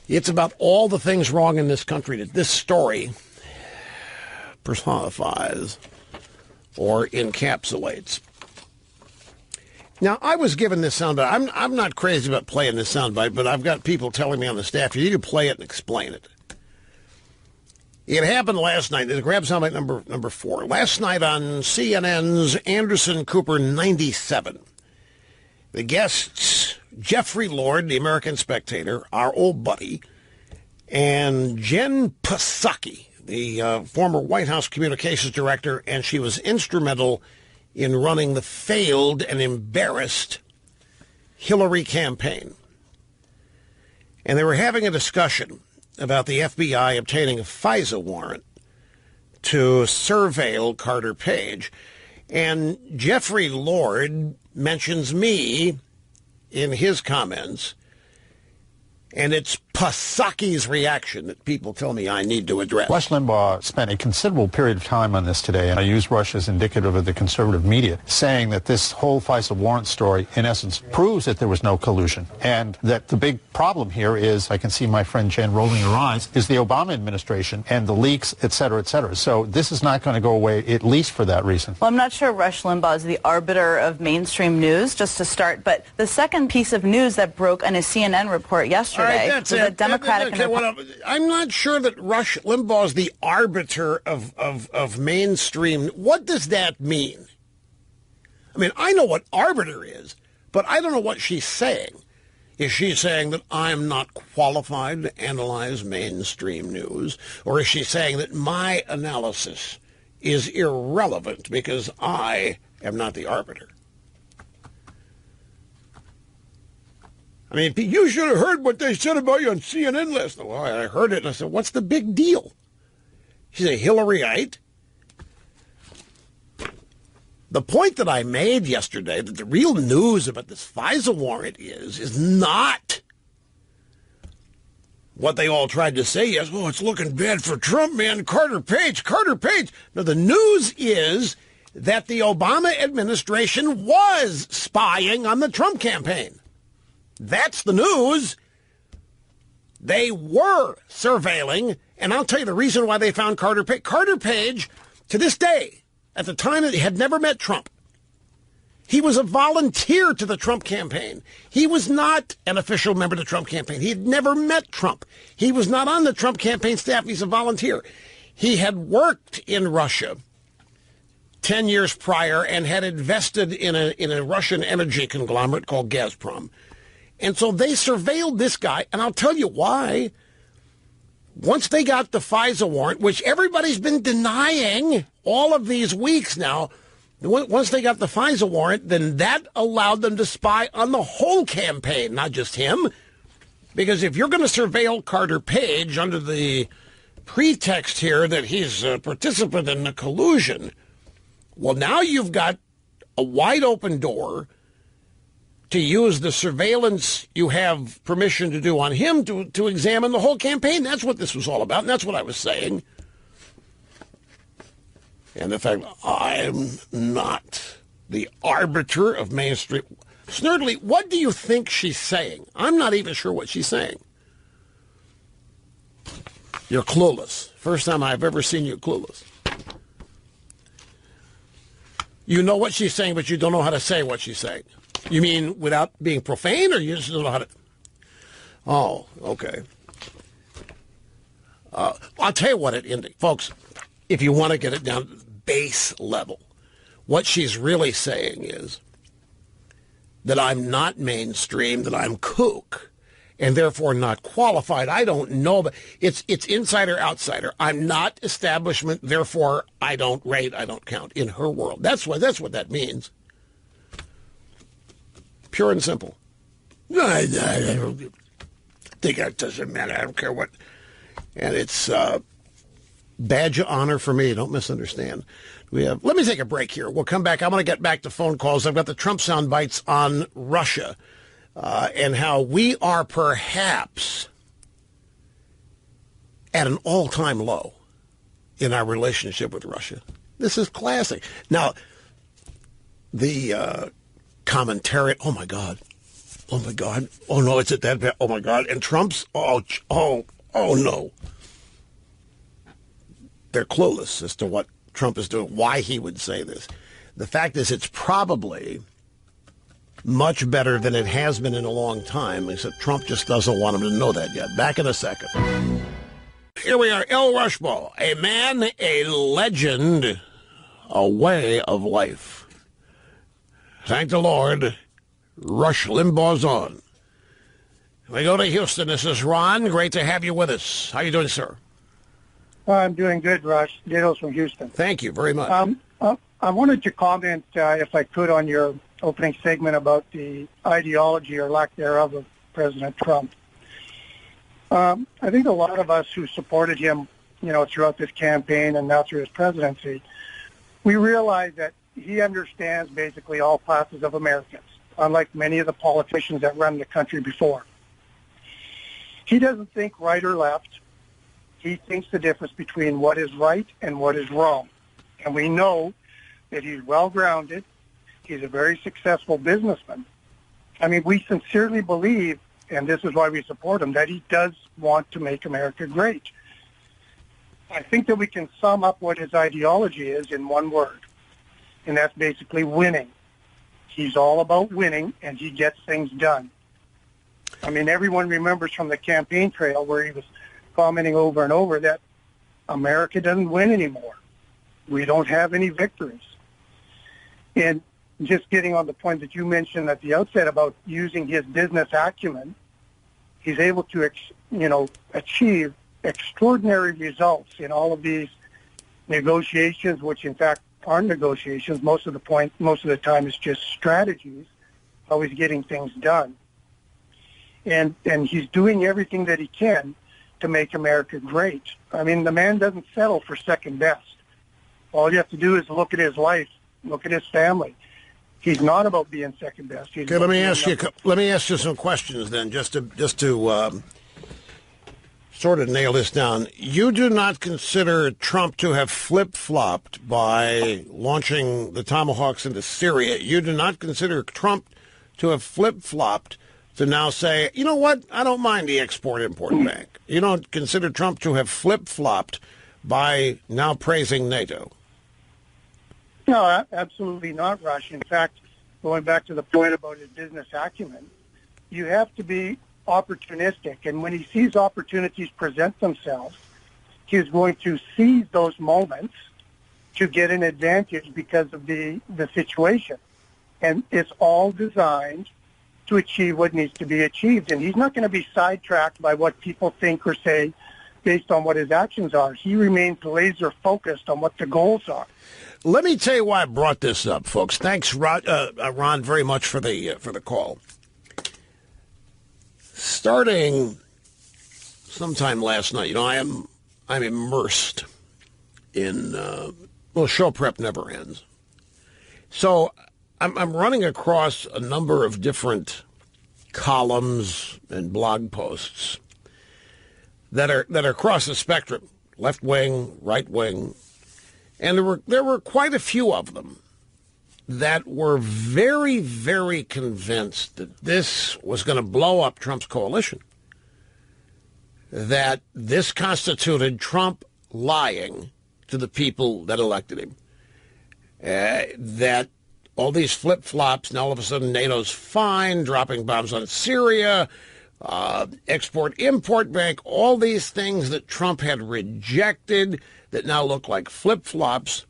It's about all the things wrong in this country that this story personifies or encapsulates. Now, I was given this soundbite. I'm not crazy about playing this soundbite, but I've got people telling me on the staff, you need to play it and explain it. It happened last night. Grab soundbite number 4. Last night on CNN's Anderson Cooper 97. The guests, Jeffrey Lord, the American Spectator, our old buddy, and Jen Psaki, the former White House communications director, and she was instrumental in running the failed and embarrassed Hillary campaign. And they were having a discussion about the FBI obtaining a FISA warrant to surveil Carter Page. And Jeffrey Lord mentions me in his comments, and it's Psaki's reaction that people tell me I need to address. Rush Limbaugh spent a considerable period of time on this today, and I use Rush as indicative of the conservative media, saying that this whole FISA warrant story, in essence, proves that there was no collusion, and that the big problem here is, I can see my friend Jen rolling her eyes, is the Obama administration and the leaks, et cetera, et cetera. So this is not going to go away, at least for that reason. Well, I'm not sure Rush Limbaugh is the arbiter of mainstream news, just to start, but the second piece of news that broke in a CNN report yesterday was that Democratic I'm not sure that Rush Limbaugh is the arbiter of mainstream. What does that mean? I mean, I know what arbiter is, but I don't know what she's saying. Is she saying that I'm not qualified to analyze mainstream news? Or is she saying that my analysis is irrelevant because I am not the arbiter? I mean, you should have heard what they said about you on CNN last night. Well, I heard it, and I said, what's the big deal? She's a Hillaryite. The point that I made yesterday, that the real news about this FISA warrant is not what they all tried to say. Yes, oh, it's looking bad for Trump, man. Carter Page. No, the news is that the Obama administration was spying on the Trump campaign. That's the news. They were surveilling, and I'll tell you the reason why they found Carter Page. Carter Page, to this day, at the time, he had never met Trump. He was a volunteer to the Trump campaign. He was not an official member of the Trump campaign. He had never met Trump. He was not on the Trump campaign staff. He's a volunteer. He had worked in Russia 10 years prior and had invested in a Russian energy conglomerate called Gazprom. And so they surveilled this guy, and I'll tell you why. Once they got the FISA warrant, which everybody's been denying all of these weeks now, once they got the FISA warrant, then that allowed them to spy on the whole campaign, not just him. Because if you're going to surveil Carter Page under the pretext here that he's a participant in the collusion, well, now you've got a wide open door to use the surveillance you have permission to do on him to examine the whole campaign. That's what this was all about, and that's what I was saying. And the fact I'm not the arbiter of mainstream. Snerdly, what do you think she's saying? I'm not even sure what she's saying. You're clueless. First time I've ever seen you clueless. You know what she's saying, but you don't know how to say what she's saying. You mean without being profane, or you just don't know how to... Oh, okay. I'll tell you what it indicates. Folks, if you want to get it down to the base level, what she's really saying is that I'm not mainstream, that I'm kook, and therefore not qualified. I don't know, but it's insider, outsider. I'm not establishment, therefore I don't rate, I don't count in her world. That's what that means. Pure and simple. I think that doesn't matter. I don't care what. And it's badge of honor for me. Don't misunderstand. Let me take a break here. We'll come back. I want to get back to phone calls. I've got the Trump sound bites on Russia and how we are perhaps at an all-time low in our relationship with Russia. This is classic. Now, the commentary, oh, my God. Oh, my God. Oh, no, it's at that bad. Oh, my God. And Trump's, oh, no. They're clueless as to what Trump is doing, why he would say this. The fact is, it's probably much better than it has been in a long time, except Trump just doesn't want him to know that yet. Back in a second. Here we are, El Rushbo, a man, a legend, a way of life. Thank the Lord, Rush Limbaugh's on. We go to Houston. This is Ron. Great to have you with us. How you doing, sir? I'm doing good, Rush. Daniels from Houston. Thank you very much. I wanted to comment, if I could, on your opening segment about the ideology or lack thereof of President Trump. I think a lot of us who supported him, throughout this campaign and now through his presidency, we realize that he understands basically all classes of Americans, unlike many of the politicians that run the country before. He doesn't think right or left. He thinks the difference between what is right and what is wrong. And we know that he's well-grounded. He's a very successful businessman. I mean, we sincerely believe, and this is why we support him, that he does want to make America great. I think that we can sum up what his ideology is in one word, and that's basically winning. He's all about winning, and he gets things done. I mean, everyone remembers from the campaign trail where he was commenting over and over that America doesn't win anymore. We don't have any victories. And just getting on the point that you mentioned at the outset about using his business acumen, he's able to, achieve extraordinary results in all of these negotiations, which in fact aren't negotiations. Most of the time it's just strategies, how he's getting things done. And he's doing everything that he can to make America great. I mean, the man doesn't settle for second best. All you have to do is look at his life, look at his family. He's not about being second best. Okay, let me ask you some questions then, just to sort of nail this down. You do not consider Trump to have flip-flopped by launching the Tomahawks into Syria. You do not consider Trump to have flip-flopped to now say, you know what, I don't mind the Export-Import Bank. You don't consider Trump to have flip-flopped by now praising NATO. No, absolutely not, Rush. In fact, going back to the point about his business acumen, you have to be opportunistic. And when he sees opportunities present themselves, he's going to seize those moments to get an advantage because of the situation. And it's all designed to achieve what needs to be achieved. And he's not going to be sidetracked by what people think or say based on what his actions are. He remains laser focused on what the goals are. Let me tell you why I brought this up, folks. Thanks, Ron, very much for the call. Starting sometime last night, I'm immersed in show prep never ends. So I'm running across a number of different columns and blog posts that are across the spectrum, left wing, right wing. And there were quite a few of them that were very, very convinced that this was going to blow up Trump's coalition, that this constituted Trump lying to the people that elected him, that all these flip-flops, now all of a sudden NATO's fine, dropping bombs on Syria, Export-Import Bank, all these things that Trump had rejected that now look like flip-flops.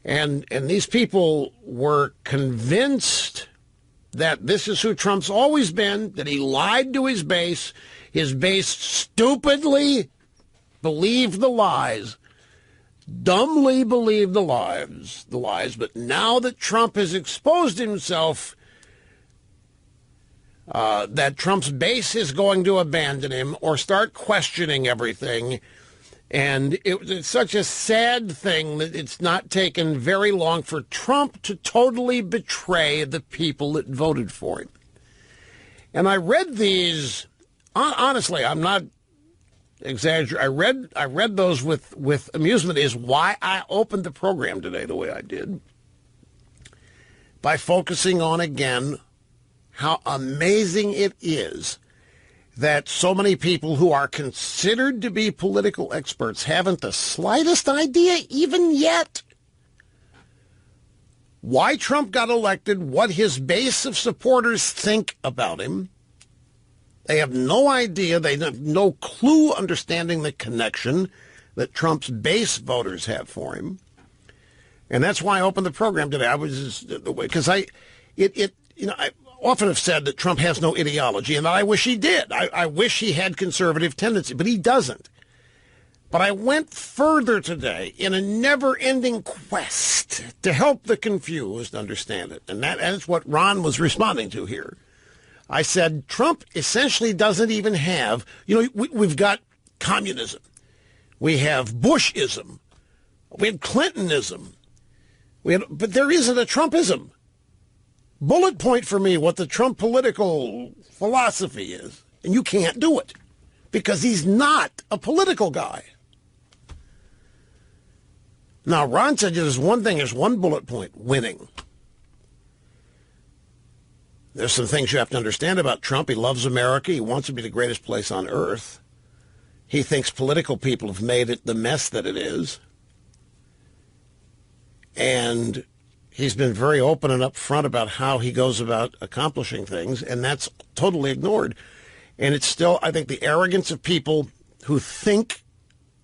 And these people were convinced that this is who Trump's always been, that he lied to his base. His base stupidly believed the lies, dumbly believed the lies. But now that Trump has exposed himself, that Trump's base is going to abandon him or start questioning everything. And it's such a sad thing that it's not taken very long for Trump to totally betray the people that voted for him. And I read these, honestly, I'm not exaggerating. I read those with amusement, is why I opened the program today the way I did, by focusing on, again, how amazing it is that so many people who are considered to be political experts haven't the slightest idea, even yet, why Trump got elected, what his base of supporters think about him. They have no idea. They have no clue understanding the connection that Trump's base voters have for him. And that's why I opened the program today. I was because I often have said that Trump has no ideology, and I wish he did. I wish he had conservative tendency, but he doesn't. But I went further today in a never-ending quest to help the confused understand it. And that's what Ron was responding to here. I said Trump essentially doesn't even have, we've got communism. We have Bushism. We had Clintonism. But there isn't a Trumpism. Bullet point for me what the Trump political philosophy is. And you can't do it because he's not a political guy. Now, Ron said there's one thing, there's one bullet point, winning. There's some things you have to understand about Trump. He loves America. He wants to be the greatest place on earth. He thinks political people have made it the mess that it is. And he's been very open and upfront about how he goes about accomplishing things, and that's totally ignored. And it's still, I think, the arrogance of people who think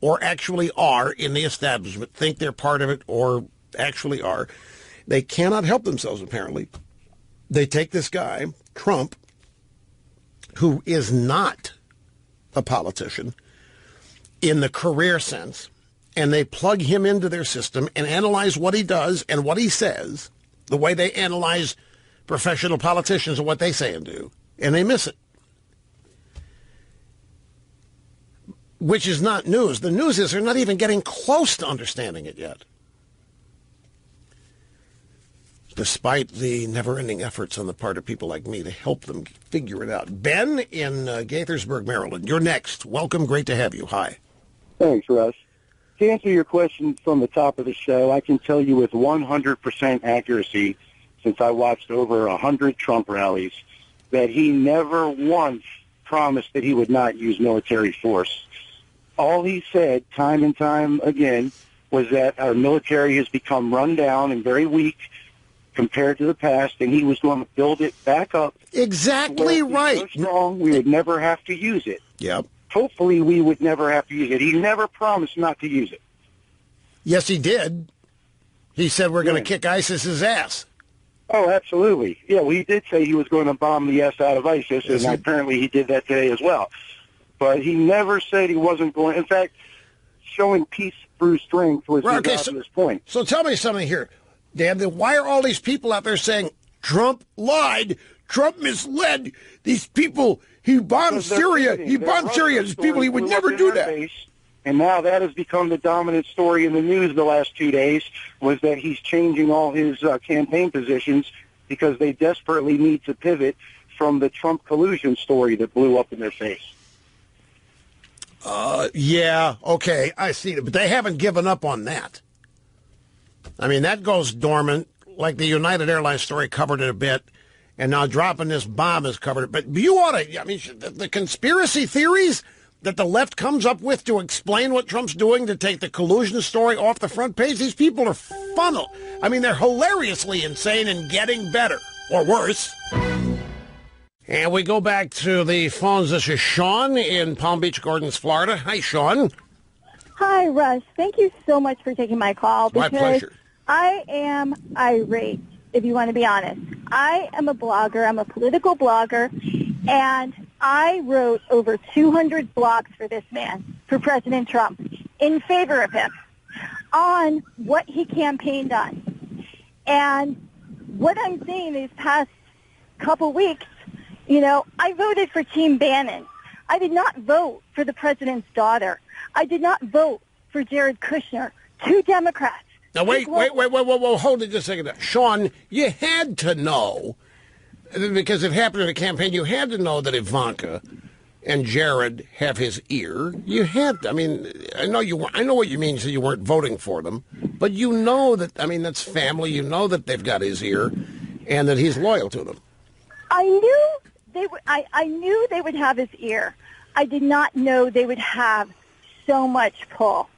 or actually are in the establishment, think they're part of it or actually are. They cannot help themselves, apparently. They take this guy, Trump, who is not a politician in the career sense, and they plug him into their system and analyze what he does and what he says, the way they analyze professional politicians and what they say and do, and they miss it. Which is not news. The news is they're not even getting close to understanding it yet, despite the never-ending efforts on the part of people like me to help them figure it out. Ben in Gaithersburg, Maryland, you're next. Welcome. Great to have you. Hi. Thanks, Russ. To answer your question from the top of the show, I can tell you with 100% accuracy, since I watched over 100 Trump rallies, that he never once promised that he would not use military force. All he said, time and time again, was that our military has become run down and very weak compared to the past, and he was going to build it back up. Exactly right. So strong, we would never have to use it. Yep. Hopefully, we would never have to use it. He never promised not to use it. Yes, he did. He said we're going to kick ISIS's ass. Oh, absolutely. Yeah, well, he did say he was going to bomb the S out of ISIS, and apparently he did that today as well. But he never said he wasn't going. In fact, showing peace through strength was his obvious point. So tell me something here, Dan. Why are all these people out there saying Trump lied, Trump misled these people? He bombed Syria. He bombed Syria. These people, he would never do that. And now that has become the dominant story in the news the last 2 days, was that he's changing all his campaign positions because they desperately need to pivot from the Trump collusion story that blew up in their face. Yeah, okay, I see it. But they haven't given up on that. I mean, that goes dormant, like the United Airlines story covered it a bit. And now dropping this bomb has covered it. But you ought to, I mean, the conspiracy theories that the left comes up with to explain what Trump's doing to take the collusion story off the front page, these people are funnel. I mean, they're hilariously insane and getting better, or worse. And we go back to the phones. This is Sean in Palm Beach Gardens, Florida. Hi, Sean. Hi, Russ. Thank you so much for taking my call. My pleasure. I am irate, if you want to be honest. I am a blogger. I'm a political blogger, and I wrote over 200 blogs for this man, for President Trump, in favor of him, on what he campaigned on. And what I'm seeing these past couple weeks You know, I voted for Team Bannon. I did not vote for the president's daughter. I did not vote for Jared Kushner. Two Democrats. Now, wait, hold it just a second. Sean, you had to know, because it happened in a campaign, you had to know that Ivanka and Jared have his ear. You had to. I mean, I know what you mean, so you weren't voting for them, but you know that, I mean, that's family. You know that they've got his ear and that he's loyal to them. I knew I knew they would have his ear. I did not know they would have so much pull.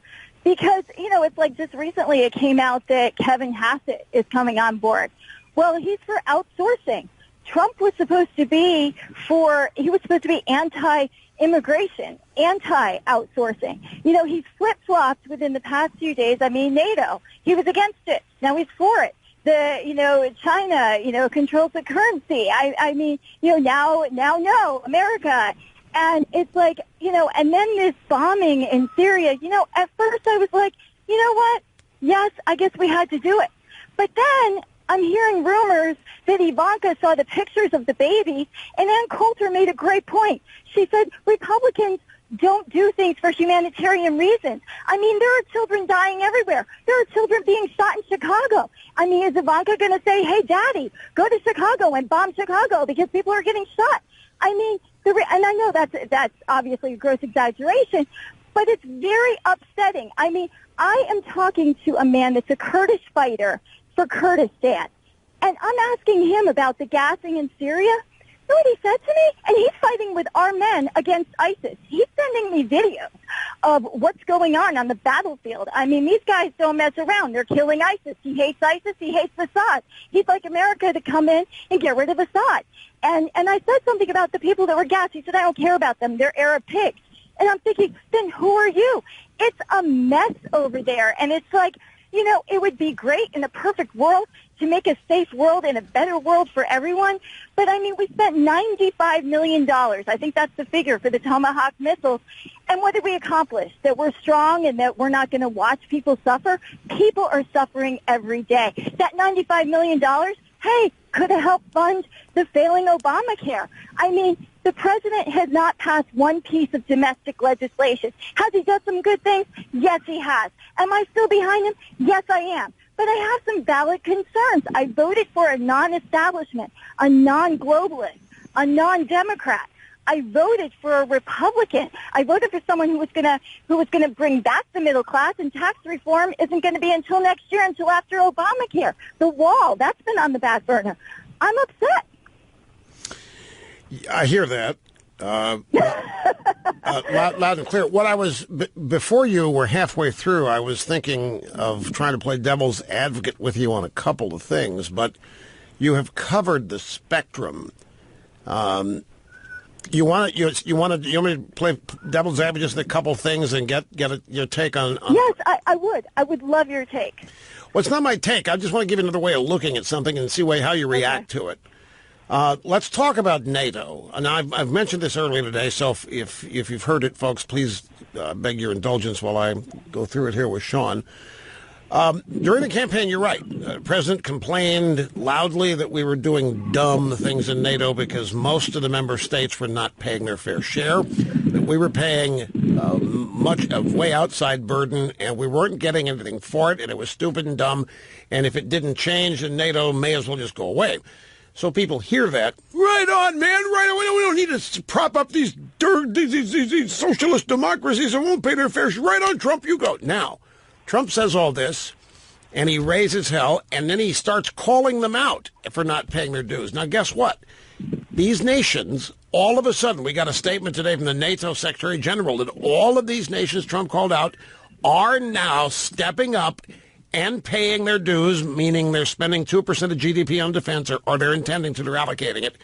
Because, you know, it's like just recently it came out that Kevin Hassett is coming on board. Well, he's for outsourcing. Trump was supposed to be anti-immigration, anti-outsourcing. You know, he's flip-flopped within the past few days. I mean, NATO, he was against it. Now he's for it. China, controls the currency. I mean, now no, America. And it's like, and then this bombing in Syria, at first I was like, you know what? Yes, I guess we had to do it. But then I'm hearing rumors that Ivanka saw the pictures of the baby, and Ann Coulter made a great point. She said Republicans don't do things for humanitarian reasons. I mean, there are children dying everywhere. There are children being shot in Chicago. I mean, is Ivanka going to say, hey, Daddy, go to Chicago and bomb Chicago because people are getting shot? I mean, and I know that's obviously a gross exaggeration, but it's very upsetting. I mean, I am talking to a man that's a Kurdish fighter for Kurdistan, and I'm asking him about the gassing in Syria. You know what he said to me? And he's fighting with our men against ISIS. He's sending me videos of what's going on the battlefield. I mean, these guys don't mess around. They're killing ISIS. He hates ISIS. He hates Assad. He'd like America to come in and get rid of Assad. And I said something about the people that were gassed. He said, I don't care about them. They're Arab pigs. And I'm thinking, then who are you? It's a mess over there. And it's like, it would be great in a perfect world to make a safe world and a better world for everyone. But, I mean, we spent $95 million. I think that's the figure for the Tomahawk missiles. And what did we accomplish? That we're strong and that we're not going to watch people suffer? People are suffering every day. That $95 million, hey, could have helped fund the failing Obamacare. I mean, the president has not passed one piece of domestic legislation. Has he done some good things? Yes, he has. Am I still behind him? Yes, I am. But I have some valid concerns. I voted for a non-establishment, a non-globalist, a non-Democrat. I voted for a Republican. I voted for someone who was going to bring back the middle class, and tax reform isn't going to be until next year, until after Obamacare. The wall, that's been on the back burner. I'm upset. I hear that. Loud and clear. What I was, before you were halfway through, I was thinking of trying to play devil's advocate with you on a couple of things, but you have covered the spectrum. You want me to play devil's advocate just a couple things and get your take on? Yes, I would. I would love your take. Well, it's not my take. I just want to give you another way of looking at something and see how you react to it. Let's talk about NATO. And I've mentioned this earlier today, so if you've heard it, folks, please beg your indulgence while I go through it here with Sean. During the campaign, you're right. The president complained loudly that we were doing dumb things in NATO because most of the member states were not paying their fair share, that we were paying much of way outside burden, and we weren't getting anything for it, and it was stupid and dumb, and if it didn't change, then NATO may as well just go away. So people hear that. Right on, man. Right on. We don't need to prop up these socialist democracies that won't pay their fair share. Right on, Trump, you go. Now, Trump says all this, and he raises hell, and then he starts calling them out for not paying their dues. Now, guess what? These nations, all of a sudden, we got a statement today from the NATO Secretary General that all of these nations Trump called out are now stepping up and paying their dues, meaning they're spending 2% of GDP on defense, or they're intending to, they're allocating it.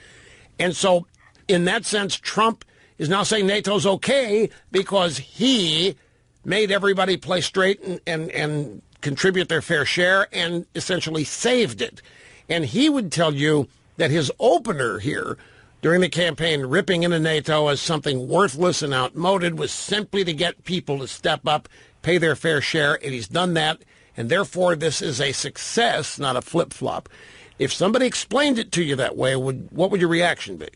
And so, in that sense, Trump is now saying NATO's okay because he made everybody play straight and contribute their fair share and essentially saved it. And he would tell you that his opener here during the campaign, ripping into NATO as something worthless and outmoded, was simply to get people to step up, pay their fair share, and he's done that. And therefore, this is a success, not a flip-flop. If somebody explained it to you that way, what would your reaction be?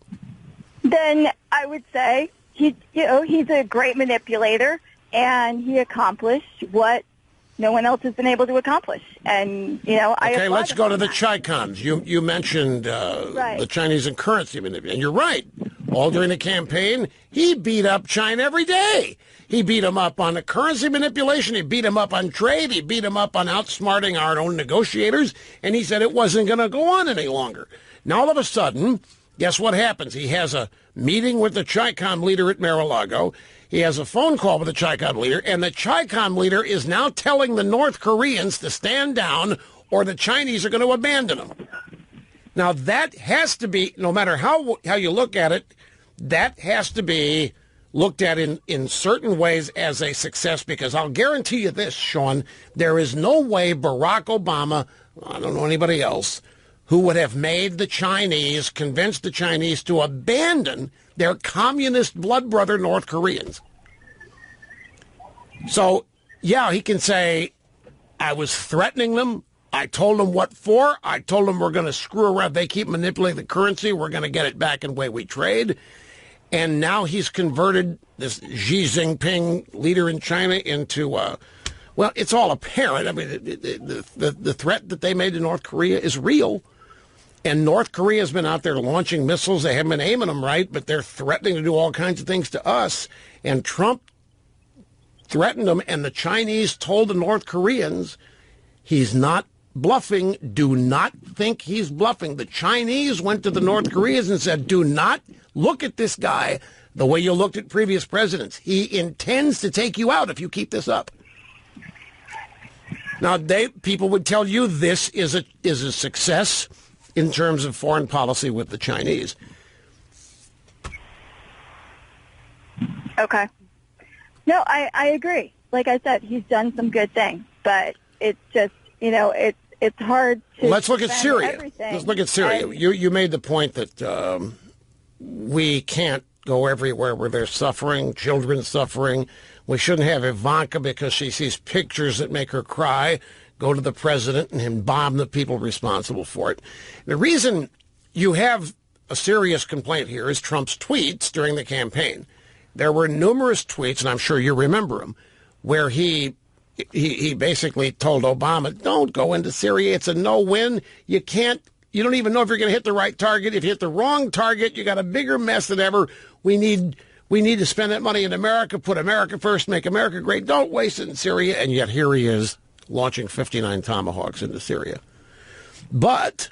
then I would say he's a great manipulator, and he accomplished what no one else has been able to accomplish. And, Okay, let's go to the Chi-Coms. You mentioned the Chinese and currency manipulation. And you're right. All during the campaign, he beat up China every day. He beat him up on the currency manipulation. He beat him up on trade. He beat him up on outsmarting our own negotiators. And he said it wasn't going to go on any longer. Now, all of a sudden, guess what happens? He has a meeting with the Chi-Com leader at Mar-a-Lago. He has a phone call with the Chi-Com leader, and the Chi-Com leader is now telling the North Koreans to stand down or the Chinese are going to abandon them. Now, that has to be, no matter how you look at it, that has to be looked at in certain ways as a success, because I'll guarantee you this, Sean, there is no way Barack Obama, I don't know anybody else, who would have made the Chinese, convinced the Chinese to abandon their communist blood brother North Koreans. So, yeah, he can say, I was threatening them. I told them what for. I told them we're going to screw around. They keep manipulating the currency. We're going to get it back in the way we trade. And now he's converted this Xi Jinping leader in China into, well, it's all apparent. I mean, the threat that they made to North Korea is real. And North Korea has been out there launching missiles. They haven't been aiming them right, but they're threatening to do all kinds of things to us. And Trump threatened them, and the Chinese told the North Koreans he's not bluffing. Do not think he's bluffing. The Chinese went to the North Koreans and said, do not look at this guy the way you looked at previous presidents. He intends to take you out if you keep this up. Now, people would tell you this is a success in terms of foreign policy with the Chinese. Okay. No, I agree. Like I said, he's done some good things, but it's just, it's hard to... Let's look at Syria. Everything. Let's look at Syria. You made the point that we can't go everywhere where there's suffering, children suffering. We shouldn't have Ivanka because she sees pictures that make her cry, go to the president and him bomb the people responsible for it. The reason you have a serious complaint here is Trump's tweets during the campaign. There were numerous tweets, and I'm sure you remember them, where he basically told Obama, don't go into Syria. It's a no-win. You don't even know if you're going to hit the right target. If you hit the wrong target, you got a bigger mess than ever. We need to spend that money in America, put America first, make America great. Don't waste it in Syria. And yet here he is launching 59 Tomahawks into Syria. But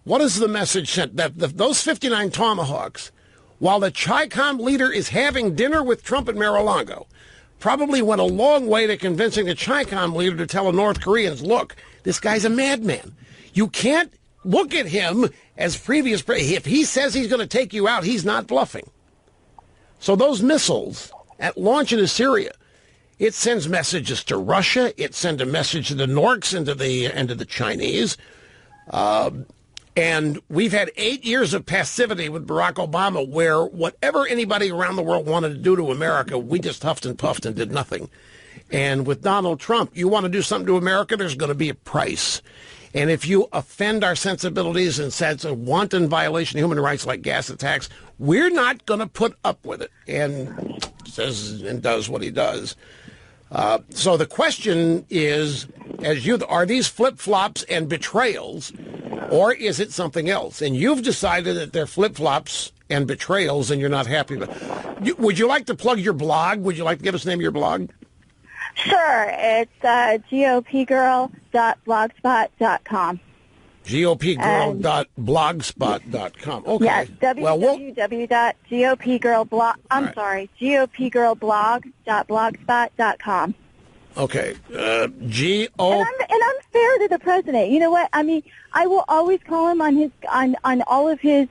what is the message sent? That those 59 Tomahawks, while the Chi-Com leader is having dinner with Trump at Mar-a-Lago, probably went a long way to convincing the Chi-Com leader to tell the North Koreans, look, this guy's a madman. You can't look at him as previous. If he says he's going to take you out, he's not bluffing. So those missiles at launch into Syria, it sends messages to Russia. It sends a message to the Norks and to the Chinese. And we've had 8 years of passivity with Barack Obama where whatever anybody around the world wanted to do to America, we just huffed and puffed and did nothing. And with Donald Trump, you want to do something to America, there's going to be a price. And if you offend our sensibilities and say it's a wanton violation of human rights like gas attacks, we're not going to put up with it. And says and does what he does. So the question is, are these flip-flops and betrayals, or is it something else? And you've decided that they're flip-flops and betrayals, and you're not happy with it. Would you like to plug your blog? Would you like to give us the name of your blog? Sure. It's gopgirl.blogspot.com. gopgirl.blogspot.com. Okay. Yes, gopgirlblog.blogspot.com. Okay. And I'm fair to the president. You know what? I mean, I will always call him on all of his,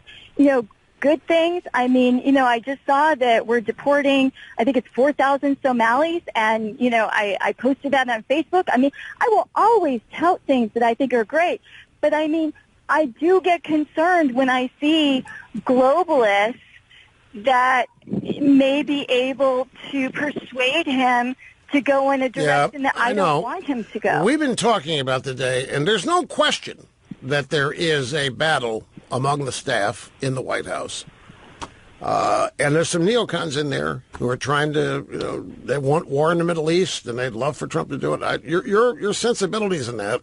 good things. I mean, I just saw that we're deporting, I think it's 4,000 Somalis, and, I posted that on Facebook. I mean, I will always tout things that I think are great. But, I mean, I do get concerned when I see globalists that may be able to persuade him to go in a direction that I don't want him to go. We've been talking about today, and there's no question that there is a battle among the staff in the White House. And there's some neocons in there who are trying to, they want war in the Middle East, and they'd love for Trump to do it. Your sensibilities in that,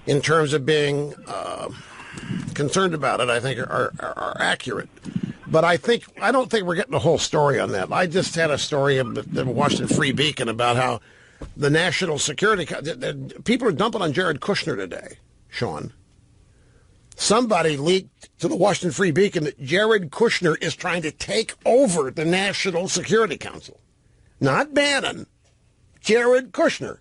in terms of being concerned about it, I think are accurate. But I don't think we're getting the whole story on that. I just had a story of the Washington Free Beacon about how the national security people are dumping on Jared Kushner today, Sean. Somebody leaked to the Washington Free Beacon that Jared Kushner is trying to take over the National Security Council. Not Bannon, Jared Kushner.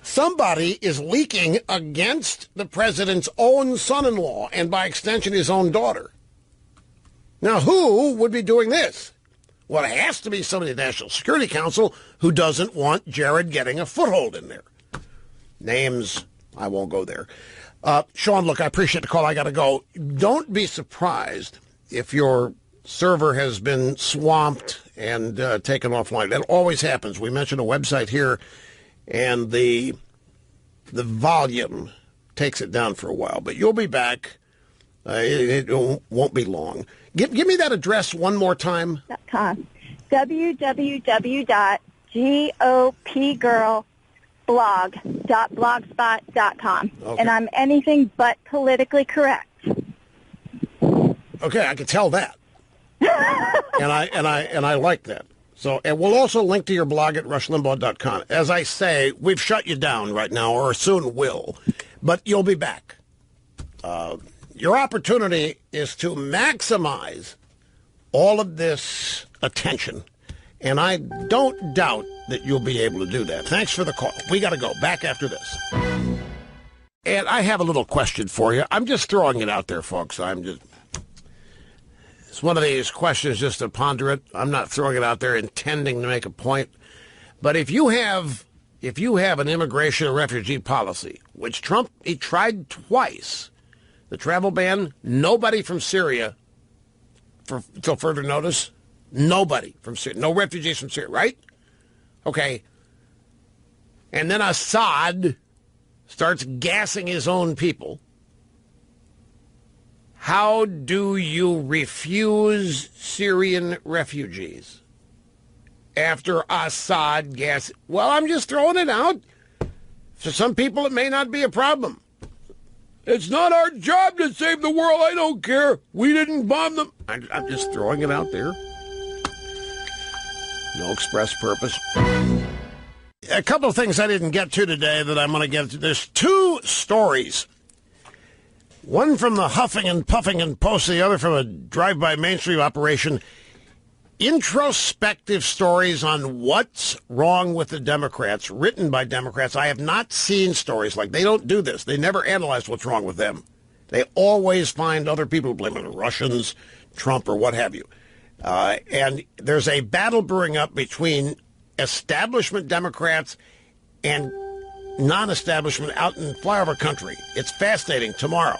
Somebody is leaking against the president's own son-in-law and, by extension, his own daughter. Now, who would be doing this? Well, it has to be somebody in the National Security Council who doesn't want Jared getting a foothold in there. Names, I won't go there. Sean, look, I appreciate the call. I got to go. Don't be surprised if your server has been swamped and taken offline. That always happens. We mentioned a website here, and the volume takes it down for a while. But you'll be back. It won't be long. Give me that address one more time. www.gopgirlblog.blogspot.com. Okay. And I'm anything but politically correct. Okay, I can tell that. and I like that. So, and we'll also link to your blog at rushlimbaugh.com. As I say, we've shut you down right now, or soon will, but you'll be back. Your opportunity is to maximize all of this attention, and I don't doubt that you'll be able to do that. Thanks for the call. We got to go. Back after this. And I have a little question for you. I'm just throwing it out there, folks. It's one of these questions just to ponder it. I'm not throwing it out there intending to make a point. But if you have an immigration and refugee policy, which Trump, he tried twice, the travel ban, nobody from Syria, until further notice, nobody from Syria, no refugees from Syria, right? Okay. And then Assad starts gassing his own people. How do you refuse Syrian refugees after Assad gas? Well, I'm just throwing it out. For some people, it may not be a problem. It's not our job to save the world. I don't care. We didn't bomb them. I'm just throwing it out there. No express purpose. A couple of things I didn't get to today that I'm going to get to. There's two stories. One from the Huffing and Puffing and Post, the other from a drive-by mainstream operation. Introspective stories on what's wrong with the Democrats, written by Democrats. I have not seen stories like they don't do this. They never analyze what's wrong with them. They always find other people to blame, the Russians, Trump, or what have you. And there's a battle brewing up between establishment Democrats and non-establishment out in flyover country. It's fascinating tomorrow.